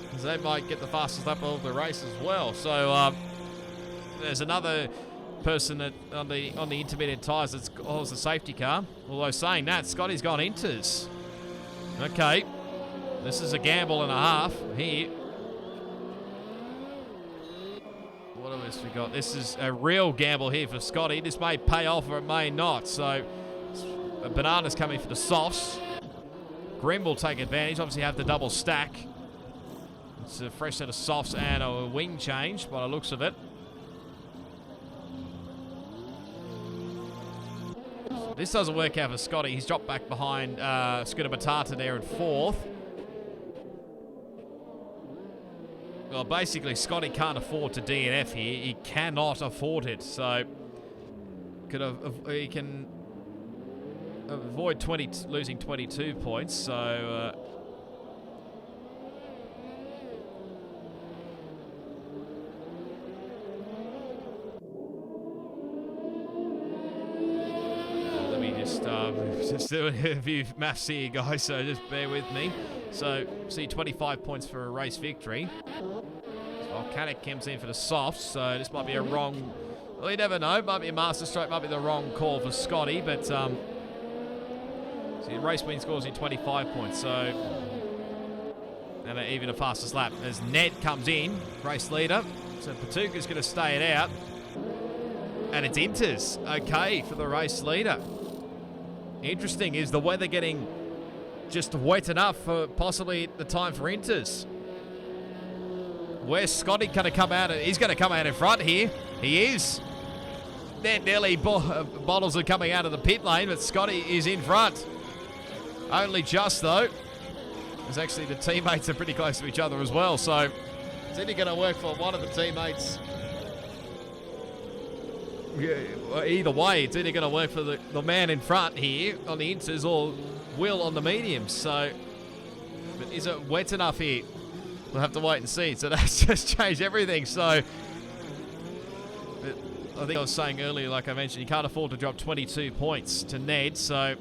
because they might get the fastest lap of the race as well. So there's another person that on the intermediate tyres that's calls the safety car. Although saying that, Scotty's gone inters. Okay, this is a gamble and a half here. What else we got? This is a real gamble here for Scotty. This may pay off or it may not. So Banana's coming for the softs. Grim will take advantage. Obviously have the double stack. It's a fresh set of softs and a wing change by the looks of it. This doesn't work out for Scotty. He's dropped back behind Scooter Matata there in fourth. Well, basically, Scotty can't afford to DNF here. He cannot afford it. So he can avoid losing 22 points. So let me just do a few maths here, guys. So just bear with me. So see 25 points for a race victory. Volcanic comes in for the softs, so this might be a wrong... Well, you never know. Might be a master stroke, might be the wrong call for Scotty, but see, race win scores in 25 points, so... And even a fastest lap as Ned comes in, race leader. So Patuka's going to stay it out. And it's inters, okay, for the race leader. Interesting, is the weather getting just wet enough for possibly the time for inters? Where's Scotty going to come out? He's going to come out in front here. He is. Nearly bottles are coming out of the pit lane, but Scotty is in front. Only just, though. Because actually the teammates are pretty close to each other as well. So it's either going to work for one of the teammates. Yeah, either way, it's either going to work for the man in front here on the inters or Will on the mediums. So, but is it wet enough here? We'll have to wait and see. So that's just changed everything. So I think I was saying earlier, like I mentioned, you can't afford to drop 22 points to Ned, so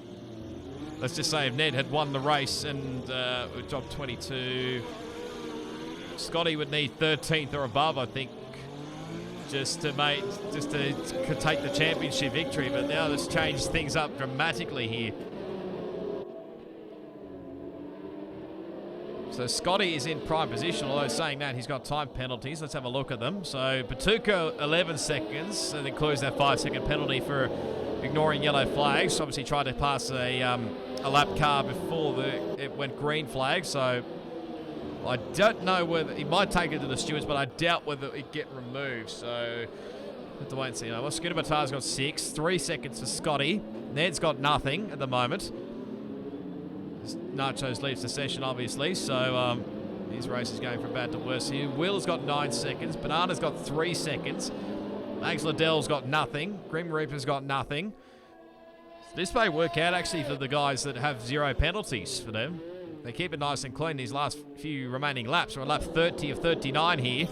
let's just say if Ned had won the race and would drop 22, Scotty would need 13th or above, I think, just to take the championship victory. But now this changed things up dramatically here. So Scotty is in prime position, although saying that, he's got time penalties. Let's have a look at them. So Batuka, 11 seconds. That includes that 5-second penalty for ignoring yellow flags. Obviously tried to pass a lap car before it went green flag. So I don't know whether he might take it to the stewards, but I doubt whether it get removed. So have to wait and see. Well, Scooter Batar's got 6, 3 seconds for Scotty. Ned's got nothing at the moment. Nachos leaves the session, obviously, so his race is going from bad to worse here. Will's got 9 seconds. Banana's got 3 seconds. Max Liddell's got nothing. Grim Reaper's got nothing. So this may work out, actually, for the guys that have 0 penalties for them. They keep it nice and clean these last few remaining laps. We're on lap 30 of 39 here.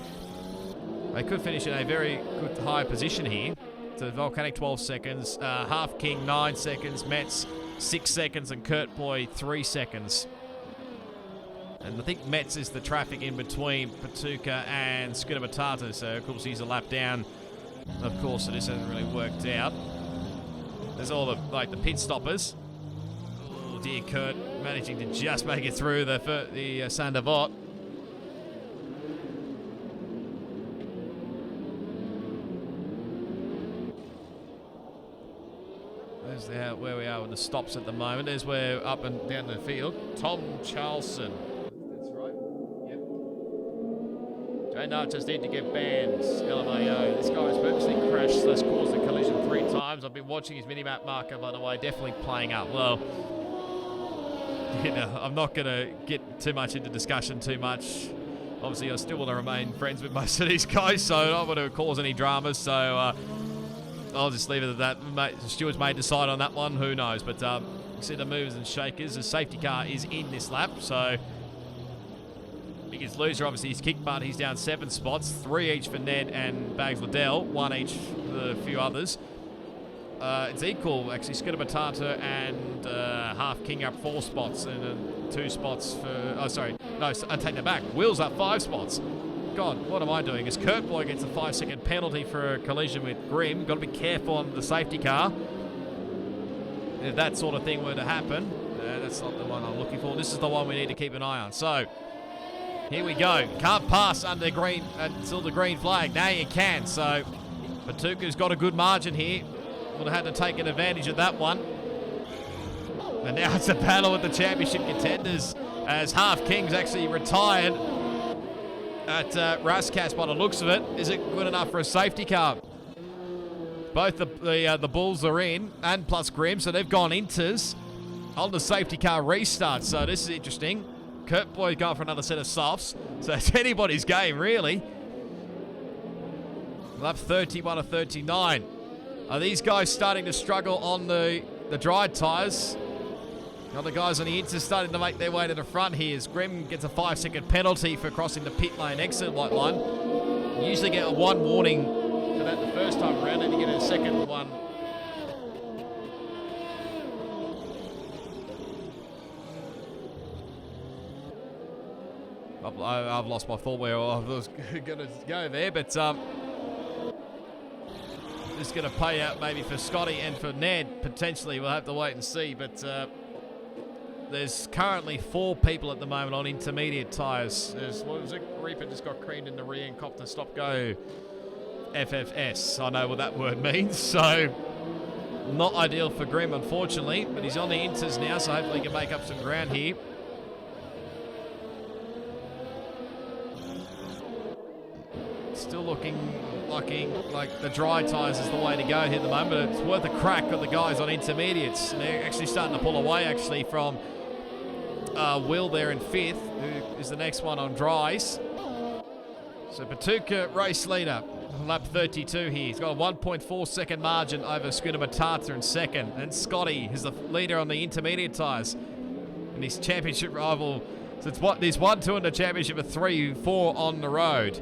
They could finish in a very good high position here. So Volcanic 12 seconds, Half King 9 seconds, Metz 6 seconds, and Kurt Boy 3 seconds. And I think Metz is the traffic in between Patuka and Scooter Batata, so of course he's a lap down. Of course, so this hasn't really worked out. There's all the pit stoppers. Oh dear, Kurt managing to just make it through the Sandavot. There's where we are with the stops at the moment. There's where up and down the field. Tom Charlson. That's right. Yep. Jay Nachos need to get banned. LMAO. This guy has purposely crashed, thus caused a collision 3 times. I've been watching his minimap marker, by the way. Definitely playing up well. You know, I'm not going to get too much into discussion too much. Obviously, I still want to remain friends with most of these guys, so I don't want to cause any dramas. So, I'll just leave it at that. The stewards may decide on that one. Who knows? But you see the movers and shakers. The safety car is in this lap. So biggest loser, obviously, is Kick Butt. He's down 7 spots. 3 each for Ned and Bags Liddell. 1 each for the few others. It's equal, actually. Scooter Batata and Half King up 4 spots. And 2 spots for... Oh, sorry. No, I take that back. Will's up 5 spots. God, what am I doing? As Kurt Boy gets a 5-second penalty for a collision with Grim. Got to be careful on the safety car. If that sort of thing were to happen, that's not the one I'm looking for. This is the one we need to keep an eye on. So, here we go. Can't pass under green until the green flag. Now you can. So, Batuka's got a good margin here. Would have had to take an advantage of that one. And now it's a battle with the championship contenders as Half King's actually retired at Rascas by the looks of it. Is it good enough for a safety car? Both the Bulls are in, and plus Grim, so they've gone inters on the safety car restart. So this is interesting. Kurt Boy going for another set of softs. So it's anybody's game, really. Lap 31 of 39. Are these guys starting to struggle on the dry tyres? The other guys on the inters starting to make their way to the front here as Grim gets a 5-second penalty for crossing the pit lane exit white line. You usually get a 1 warning for that the first time around, and you get a second one. I've lost my thought where I was going to go there, but just going to pay out maybe for Scotty and for Ned, potentially. We'll have to wait and see, but there's currently 4 people at the moment on intermediate tyres. What was it? Reaper just got creamed in the rear and copped a stop-go FFS. I know what that word means, so not ideal for Grim, unfortunately, but he's on the inters now, so hopefully he can make up some ground here. Still looking like the dry tyres is the way to go here at the moment, but it's worth a crack on the guys on intermediates. And they're actually starting to pull away, actually, from Will there in 5th, who is the next one on dries. So Batuka, race leader, lap 32 here. He's got a 1.4 second margin over Scooter Matata in 2nd. And Scotty is the leader on the intermediate tyres. And his championship rival, so it's what, there's 1, 2 in the championship, of 3, 4 on the road.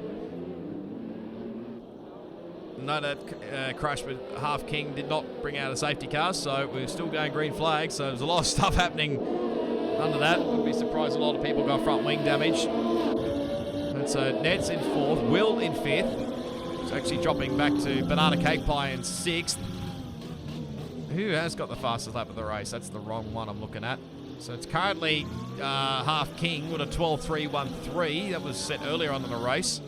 No, that crash with Half King did not bring out a safety car, so we're still going green flag. So there's a lot of stuff happening under that. I'd be surprised a lot of people got front wing damage. And so Ned's in 4th, Will in 5th. It's actually dropping back to Banana Cake Pie in 6th. Who has got the fastest lap of the race? That's the wrong one I'm looking at. So it's currently Half King with a 12.313. That was set earlier on in the race.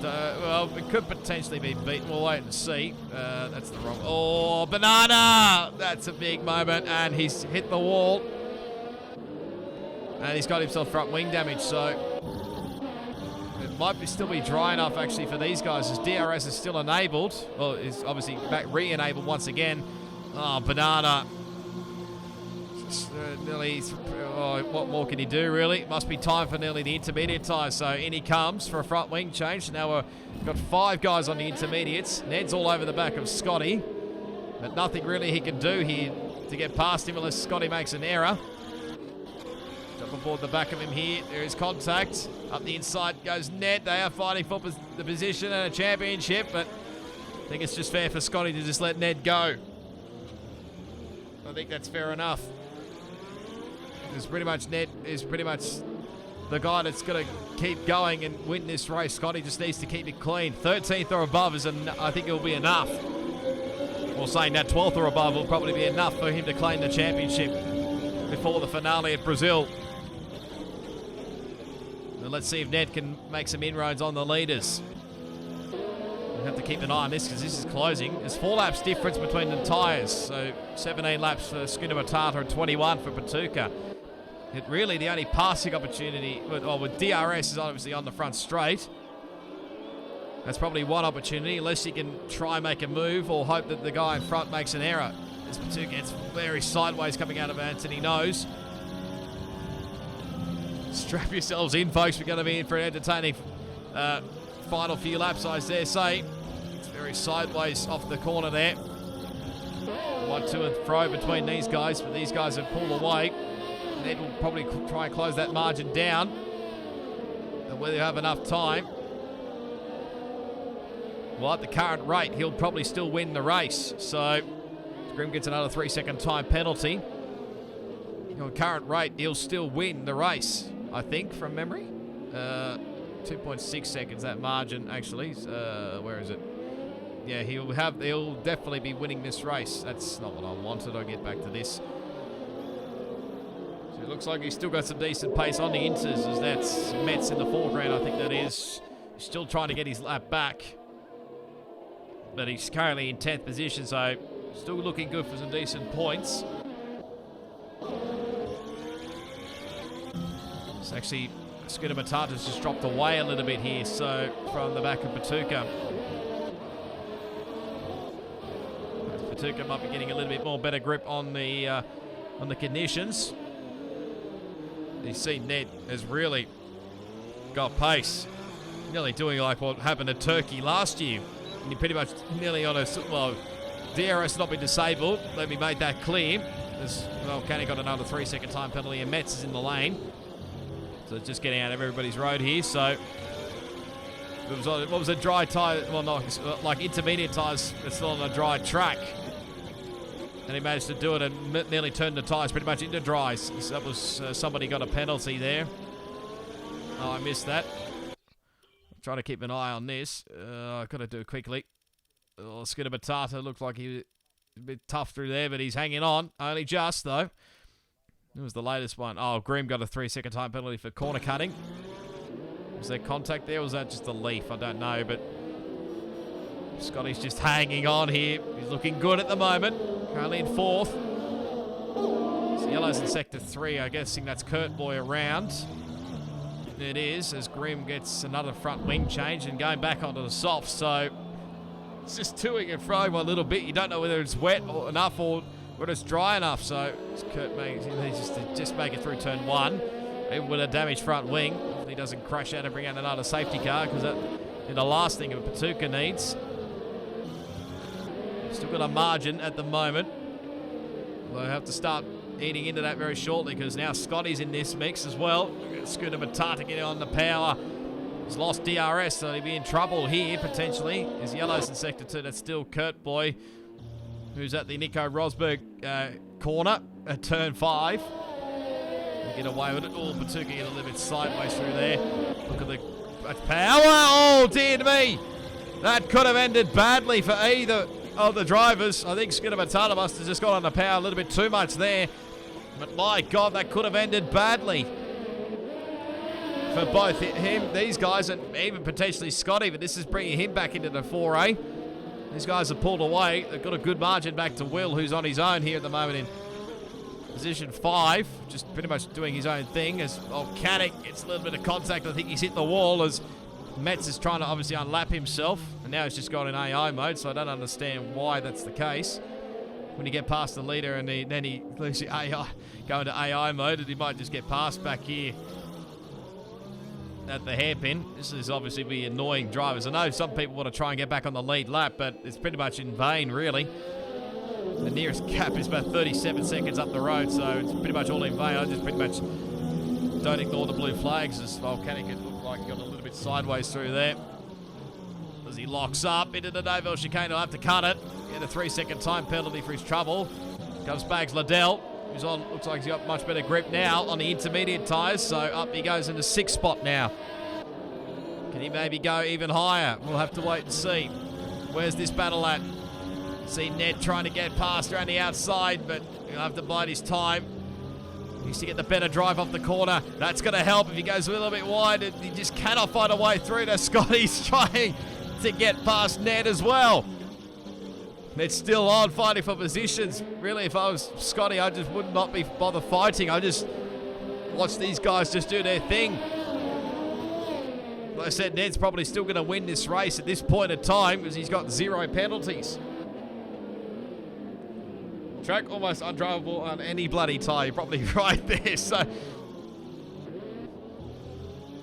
Well, it could potentially be beaten. We'll wait and see. That's the wrong... Oh, Banana! That's a big moment, and he's hit the wall. And he's got himself front wing damage, so... It might still be dry enough, actually, for these guys, as DRS is still enabled. Well, it's obviously back re-enabled once again. Oh, Banana... nearly, what more can he do, really? It must be time for nearly the intermediate tyres. So in he comes for a front wing change. Now we've got 5 guys on the intermediates. Ned's all over the back of Scotty, but nothing really he can do here to get past him unless Scotty makes an error. Jump aboard the back of him here. There is contact. Up the inside goes Ned. They are fighting for the position and a championship, but I think it's just fair for Scotty to just let Ned go. I think that's fair enough. Because pretty much Ned is pretty much the guy that's going to keep going and win this race. Scotty just needs to keep it clean. 13th or above is, I think it will be enough. Or saying that 12th or above will probably be enough for him to claim the championship before the finale at Brazil. And let's see if Ned can make some inroads on the leaders. We have to keep an eye on this because this is closing. There's 4 laps difference between the tyres. So 17 laps for Schooner Matata and 21 for Patuka. It really, the only passing opportunity, with DRS is obviously on the front straight. That's probably one opportunity, unless you can try and make a move or hope that the guy in front makes an error. This Patuka gets very sideways coming out of Anthony Nose. Strap yourselves in, folks. We're going to be in for an entertaining final few laps, I dare say. It's very sideways off the corner there. 1, 2 and fro between these guys, but these guys have pulled away. Ned will probably try and close that margin down. And whether you have enough time. Well, at the current rate, he'll probably still win the race. So, Grim gets another 3-second time penalty. At current rate, he'll still win the race, I think, from memory. 2.6 seconds, that margin, actually. Where is it? Yeah, he'll definitely be winning this race. That's not what I wanted. I'll get back to this. So it looks like he's still got some decent pace on the inters, as that's Metz in the foreground, I think that is. He's still trying to get his lap back. But he's currently in 10th position, so still looking good for some decent points. It's actually, Schooner Matata's just dropped away a little bit here, so from the back of Patuka. Patuka might be getting a little bit more better grip on the conditions. You see Ned has really got pace. Nearly doing like what happened to Turkey last year. And you're pretty much nearly on a, well, DRS not been disabled. Let me make that clear. Well, Kenny got another 3-second time penalty and Metz is in the lane. So just getting out of everybody's road here. So it was on, what was a dry tyre? Well, not like intermediate tyres. It's not on a dry track. And he managed to do it and nearly turned the tyres pretty much into dries. So that was somebody got a penalty there. Oh, I missed that. I'm trying to keep an eye on this. I've got to do it quickly. Oh, Schooner Matata looked like he was a bit tough through there, but he's hanging on. Only just, though. It was the latest one. Oh, Grimm got a 3-second time penalty for corner cutting. Was there contact there, or was that just a leaf? I don't know, but Scotty's just hanging on here. He's looking good at the moment. Currently in 4th. So yellow's in sector 3. I'm guessing that's Kurt Boy around. It is, as Grimm gets another front wing change and going back onto the softs. So it's just toing and froing a little bit. You don't know whether it's wet or enough or whether it's dry enough. So Kurt needs to just make it through turn 1. Even with a damaged front wing. If he doesn't crash out and bring out another safety car, because that's the last thing a Patuka needs. Still got a margin at the moment. We'll have to start eating into that very shortly, because now Scotty's in this mix as well. Schooner Matata getting on the power. He's lost DRS, so he'll be in trouble here, potentially. There's yellows in Sector 2. That's still Kurt Boy, who's at the Nico Rosberg corner at turn 5. He'll get away with it. Oh, Patuka get a little bit sideways through there. Look at the power. Oh, dear me. That could have ended badly for either of the drivers. I think Skinner Matata must have just got on the power a little bit too much there. But my God, that could have ended badly for both these guys, and even potentially Scotty. But this is bringing him back into the foray. These guys have pulled away. They've got a good margin back to Will, who's on his own here at the moment in position 5, just pretty much doing his own thing. As Volcanic gets a little bit of contact, I think he's hit the wall as Metz is trying to obviously unlap himself, and now he's just got in AI mode, so I don't understand why that's the case. When you get past the leader and then he loses AI, go into AI mode, and he might just get past back here at the hairpin. This is obviously be annoying drivers. I know some people want to try and get back on the lead lap, but it's pretty much in vain, really. The nearest gap is about 37 seconds up the road, so it's pretty much all in vain. I just pretty much don't ignore the blue flags, as Volcanic it looked like he got a little bit sideways through there. As he locks up into the Novell chicane, he'll have to cut it. Get a 3-second time penalty for his trouble. Comes Bags Liddell, who's on, looks like he's got much better grip now on the intermediate tyres, so up he goes into 6th spot now. Can he maybe go even higher? We'll have to wait and see. Where's this battle at? See Ned trying to get past around the outside, but he'll have to bide his time. He needs to get the better drive off the corner. That's going to help if he goes a little bit wide. He just cannot find a way through to Scotty's trying to get past Ned as well. Ned's still on, fighting for positions. Really, if I was Scotty, I just would not be bother fighting. I just watch these guys just do their thing. Like I said, Ned's probably still going to win this race at this point in time because he's got 0 penalties. Track almost undrivable on any bloody tyre. You're probably right there. So,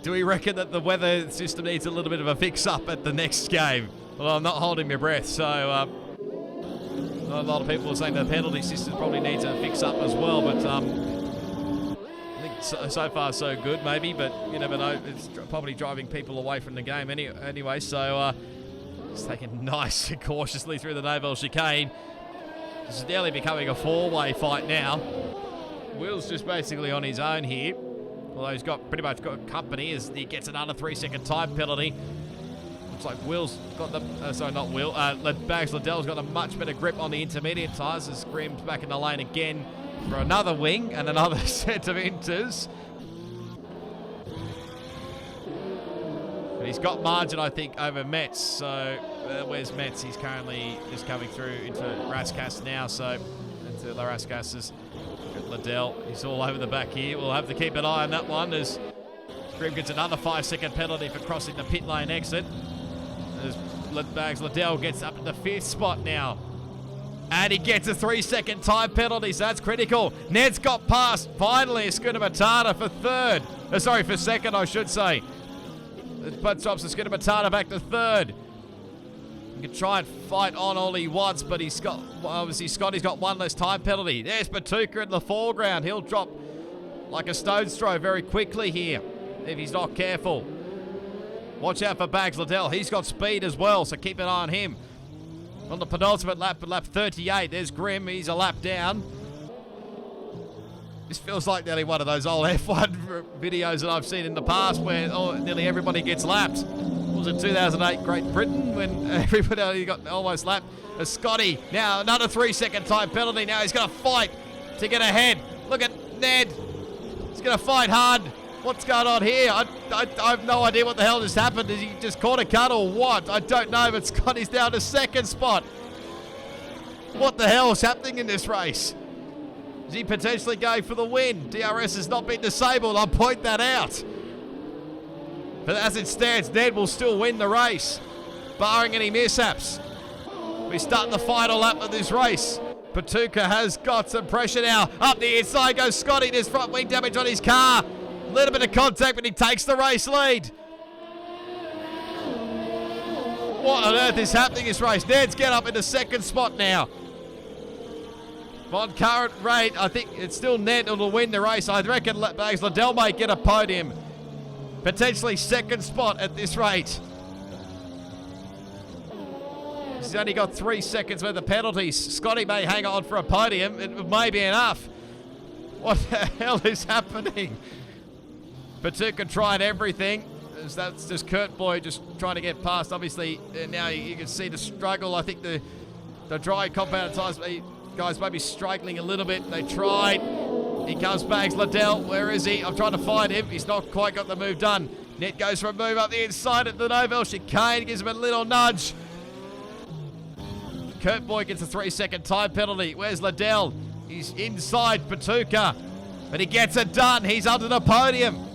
do we reckon that the weather system needs a little bit of a fix-up at the next game? Well, I'm not holding my breath. So, a lot of people are saying the penalty system probably needs a fix-up as well. But I think so far so good, maybe. But you never know. It's probably driving people away from the game anyway. So, just taking nice and cautiously through the Novell chicane. This is nearly becoming a 4-way fight now. Will's just basically on his own here. Although he's got pretty much got company as he gets another 3-second time penalty. Looks like Will's got the... sorry, not Will. Bags Liddell's got a much better grip on the intermediate tyres as Grimm's back in the lane again for another wing and another set of inters. But he's got margin, I think, over Metz. So... where's Metz? He's currently just coming through into Raskas now, so into the Raskas's Liddell. He's all over the back here. We'll have to keep an eye on that one as Grimm gets another 5-second penalty for crossing the pit lane exit. As Bags Liddell gets up to the 5th spot now. And he gets a 3-second time penalty, so that's critical. Ned's got past, finally, Scooter Matata for 3rd. Sorry, for 2nd, I should say. But stops the Scooter Matata back to 3rd. He can try and fight on all he wants, but he's got, obviously Scotty's got 1 less time penalty. There's Patuka in the foreground. He'll drop like a stone's throw very quickly here if he's not careful. Watch out for Bags Liddell. He's got speed as well, so keep an eye on him. On the penultimate lap, lap 38, there's Grimm. He's a lap down. This feels like nearly one of those old F1 videos that I've seen in the past where nearly everybody gets lapped. Was it 2008 Great Britain when everybody got almost lapped? As Scotty, now another 3-second time penalty. Now he's going to fight to get ahead. Look at Ned. He's going to fight hard. What's going on here? I have no idea what the hell just happened. Is he just caught a cut or what? I don't know, but Scotty's down to 2nd spot. What the hell is happening in this race? Is he potentially going for the win? DRS has not been disabled. I'll point that out. But as it stands, Ned will still win the race, barring any mishaps. We're starting the final lap of this race. Patuka has got some pressure now. Up the inside goes Scotty. There's front wing damage on his car. A little bit of contact, but he takes the race lead. What on earth is happening in this race? Ned's get up into 2nd spot now. On current rate, I think it's still Ned who will win the race. I reckon Bags Liddell might get a podium. Potentially second spot at this rate. He's only got 3 seconds worth of penalties. Scotty may hang on for a podium. It may be enough. What the hell is happening? Patuka tried everything. That's just Kurt Boy just trying to get past. Obviously, now you can see the struggle. I think the dry compound tires, guys may be struggling a little bit. They tried. He comes back. Liddell, where is he? I'm trying to find him. He's not quite got the move done. Net goes for a move up the inside at the Novel chicane. Gives him a little nudge. Kurt Boy gets a 3-second time penalty. Where's Liddell? He's inside Patuka. But he gets it done. He's under the podium.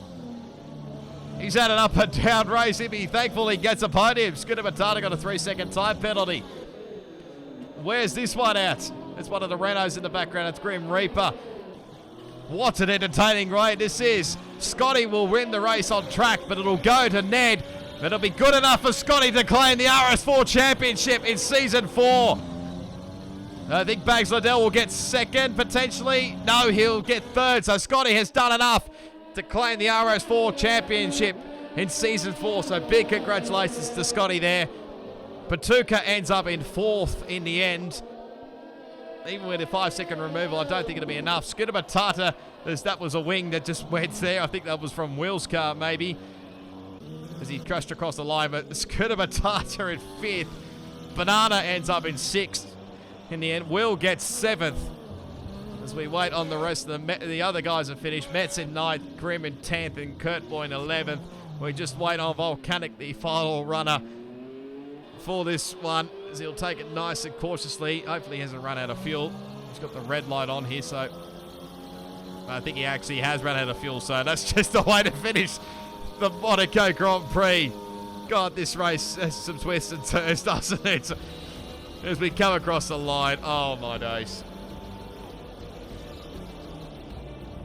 He's had an up and down race. He'll be thankful he gets a podium. Scooter Matata got a 3-second time penalty. Where's this one at? It's one of the Renaults in the background. It's Grim Reaper. What an entertaining race this is. Scotty will win the race on track, but it'll go to Ned. It'll be good enough for Scotty to claim the RS4 championship in Season 4. I think Bags Liddell will get second, potentially. No, he'll get third. So Scotty has done enough to claim the RS4 championship in Season 4. So big congratulations to Scotty there. Patuka ends up in 4th in the end. Even with a 5-second removal, I don't think it'll be enough. Scooter Matata, that was a wing that just went there. I think that was from Will's car, maybe, as he crashed across the line. But Scooter Matata in 5th. Banana ends up in 6th in the end. Will gets 7th. As we wait on the rest of the other guys have finished. Metz in 9th, Grim in 10th, and Kurt Boy in 11th. We just wait on Volcanic, the final runner for this one, as he'll take it nice and cautiously. Hopefully he hasn't run out of fuel. He's got the red light on here, so I think he actually has run out of fuel, so that's just the way to finish the Monaco Grand Prix. God, this race has some twists and turns, doesn't it? As we come across the line, oh my days.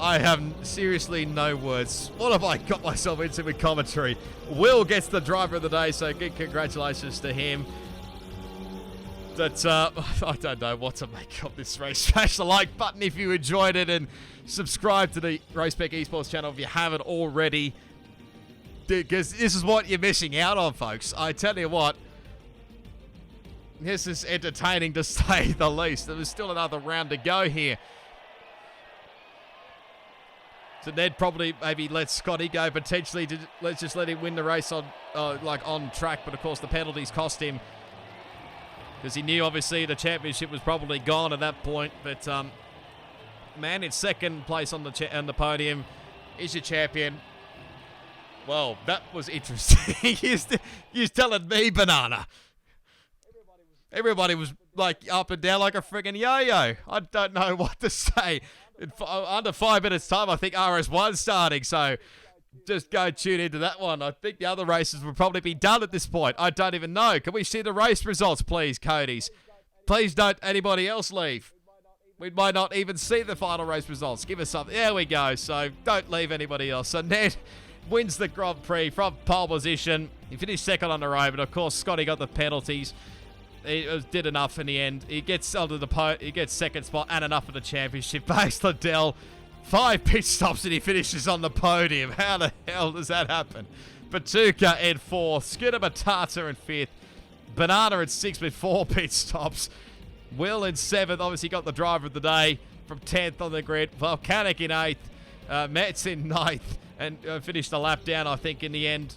I have seriously no words. What have I got myself into with commentary? Will gets the driver of the day, so good congratulations to him. But I don't know what to make of this race. Smash the like button if you enjoyed it, and subscribe to the Race Spec Esports channel if you haven't already, because this is what you're missing out on, folks. I tell you what, this is entertaining to say the least. There's still another round to go here. So Ned probably maybe lets Scotty go potentially. Let's just let him win the race on on track. But of course the penalties cost him, because he knew obviously the championship was probably gone at that point. But man in second place on the podium is your champion. Well, that was interesting. You're telling me, Banana. Everybody was like up and down like a friggin' yo-yo. I don't know what to say. In under 5 minutes time, I think RS1's starting, so just go tune into that one. I think the other races will probably be done at this point. I don't even know. Can we see the race results, please, Cody's? Please don't anybody else leave. We might not even see the final race results. Give us something. There we go. So don't leave anybody else. So Ned wins the Grand Prix from pole position. He finished second on the road, but of course Scotty got the penalties. He did enough in the end. He gets onto the he gets second spot and enough of the championship. Bags Liddell, 5 pit stops and he finishes on the podium. How the hell does that happen? Patuka in 4th, Scooter Matata in 5th, Banana at 6th with 4 pit stops. Will in 7th, obviously got the driver of the day from 10th on the grid. Volcanic in 8th, Metz in 9th, and finished a lap down, I think, in the end.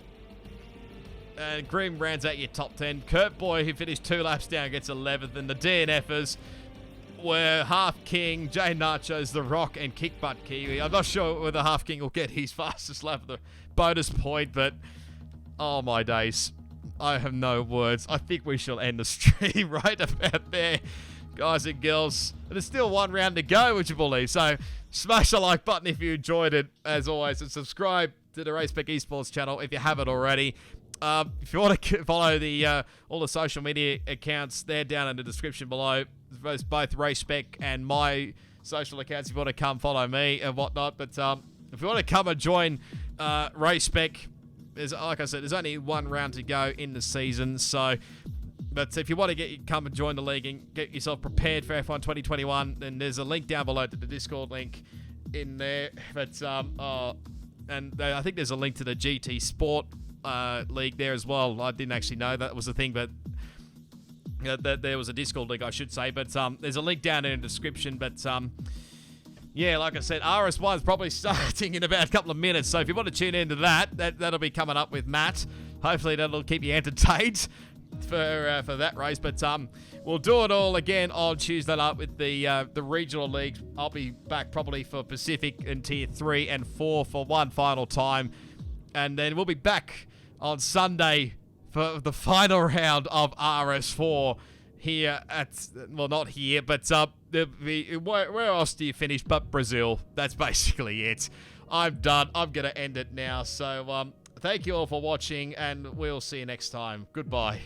And Grim rounds out your top 10. Kurt Boy, who finished 2 laps down, gets 11th. And the DNFers were Half King, Jay Nachos, The Rock, and Kickbutt Kiwi. I'm not sure whether Half King will get his fastest lap of the bonus point, but oh my days. I have no words. I think we shall end the stream right about there, guys and girls. And there's still 1 round to go, would you believe? So smash the like button if you enjoyed it, as always, and subscribe to the Race Spec Esports channel if you haven't already. If you want to follow the all the social media accounts, they're down in the description below. Both Race Spec and my social accounts if you want to come follow me and whatnot. But if you want to come and join Race Spec, like I said, there's only 1 round to go in the season. So, but if you want to come and join the league and get yourself prepared for F1 2021, then there's a link down below to the Discord link in there. But And I think there's a link to the GT Sport League there as well. I didn't actually know that was a thing, but that there was a Discord link, I should say. But there's a link down in the description. But yeah, like I said, RS1 is probably starting in about a couple of minutes. So if you want to tune into that'll be coming up with Matt. Hopefully that'll keep you entertained for that race. But we'll do it all again on Tuesday night with the regional leagues. I'll be back probably for Pacific and Tier 3 and 4 for one final time. And then we'll be back on Sunday for the final round of RS4 here at, well, not here, but where else do you finish but Brazil? That's basically it. I'm done. I'm going to end it now. So thank you all for watching, and we'll see you next time. Goodbye.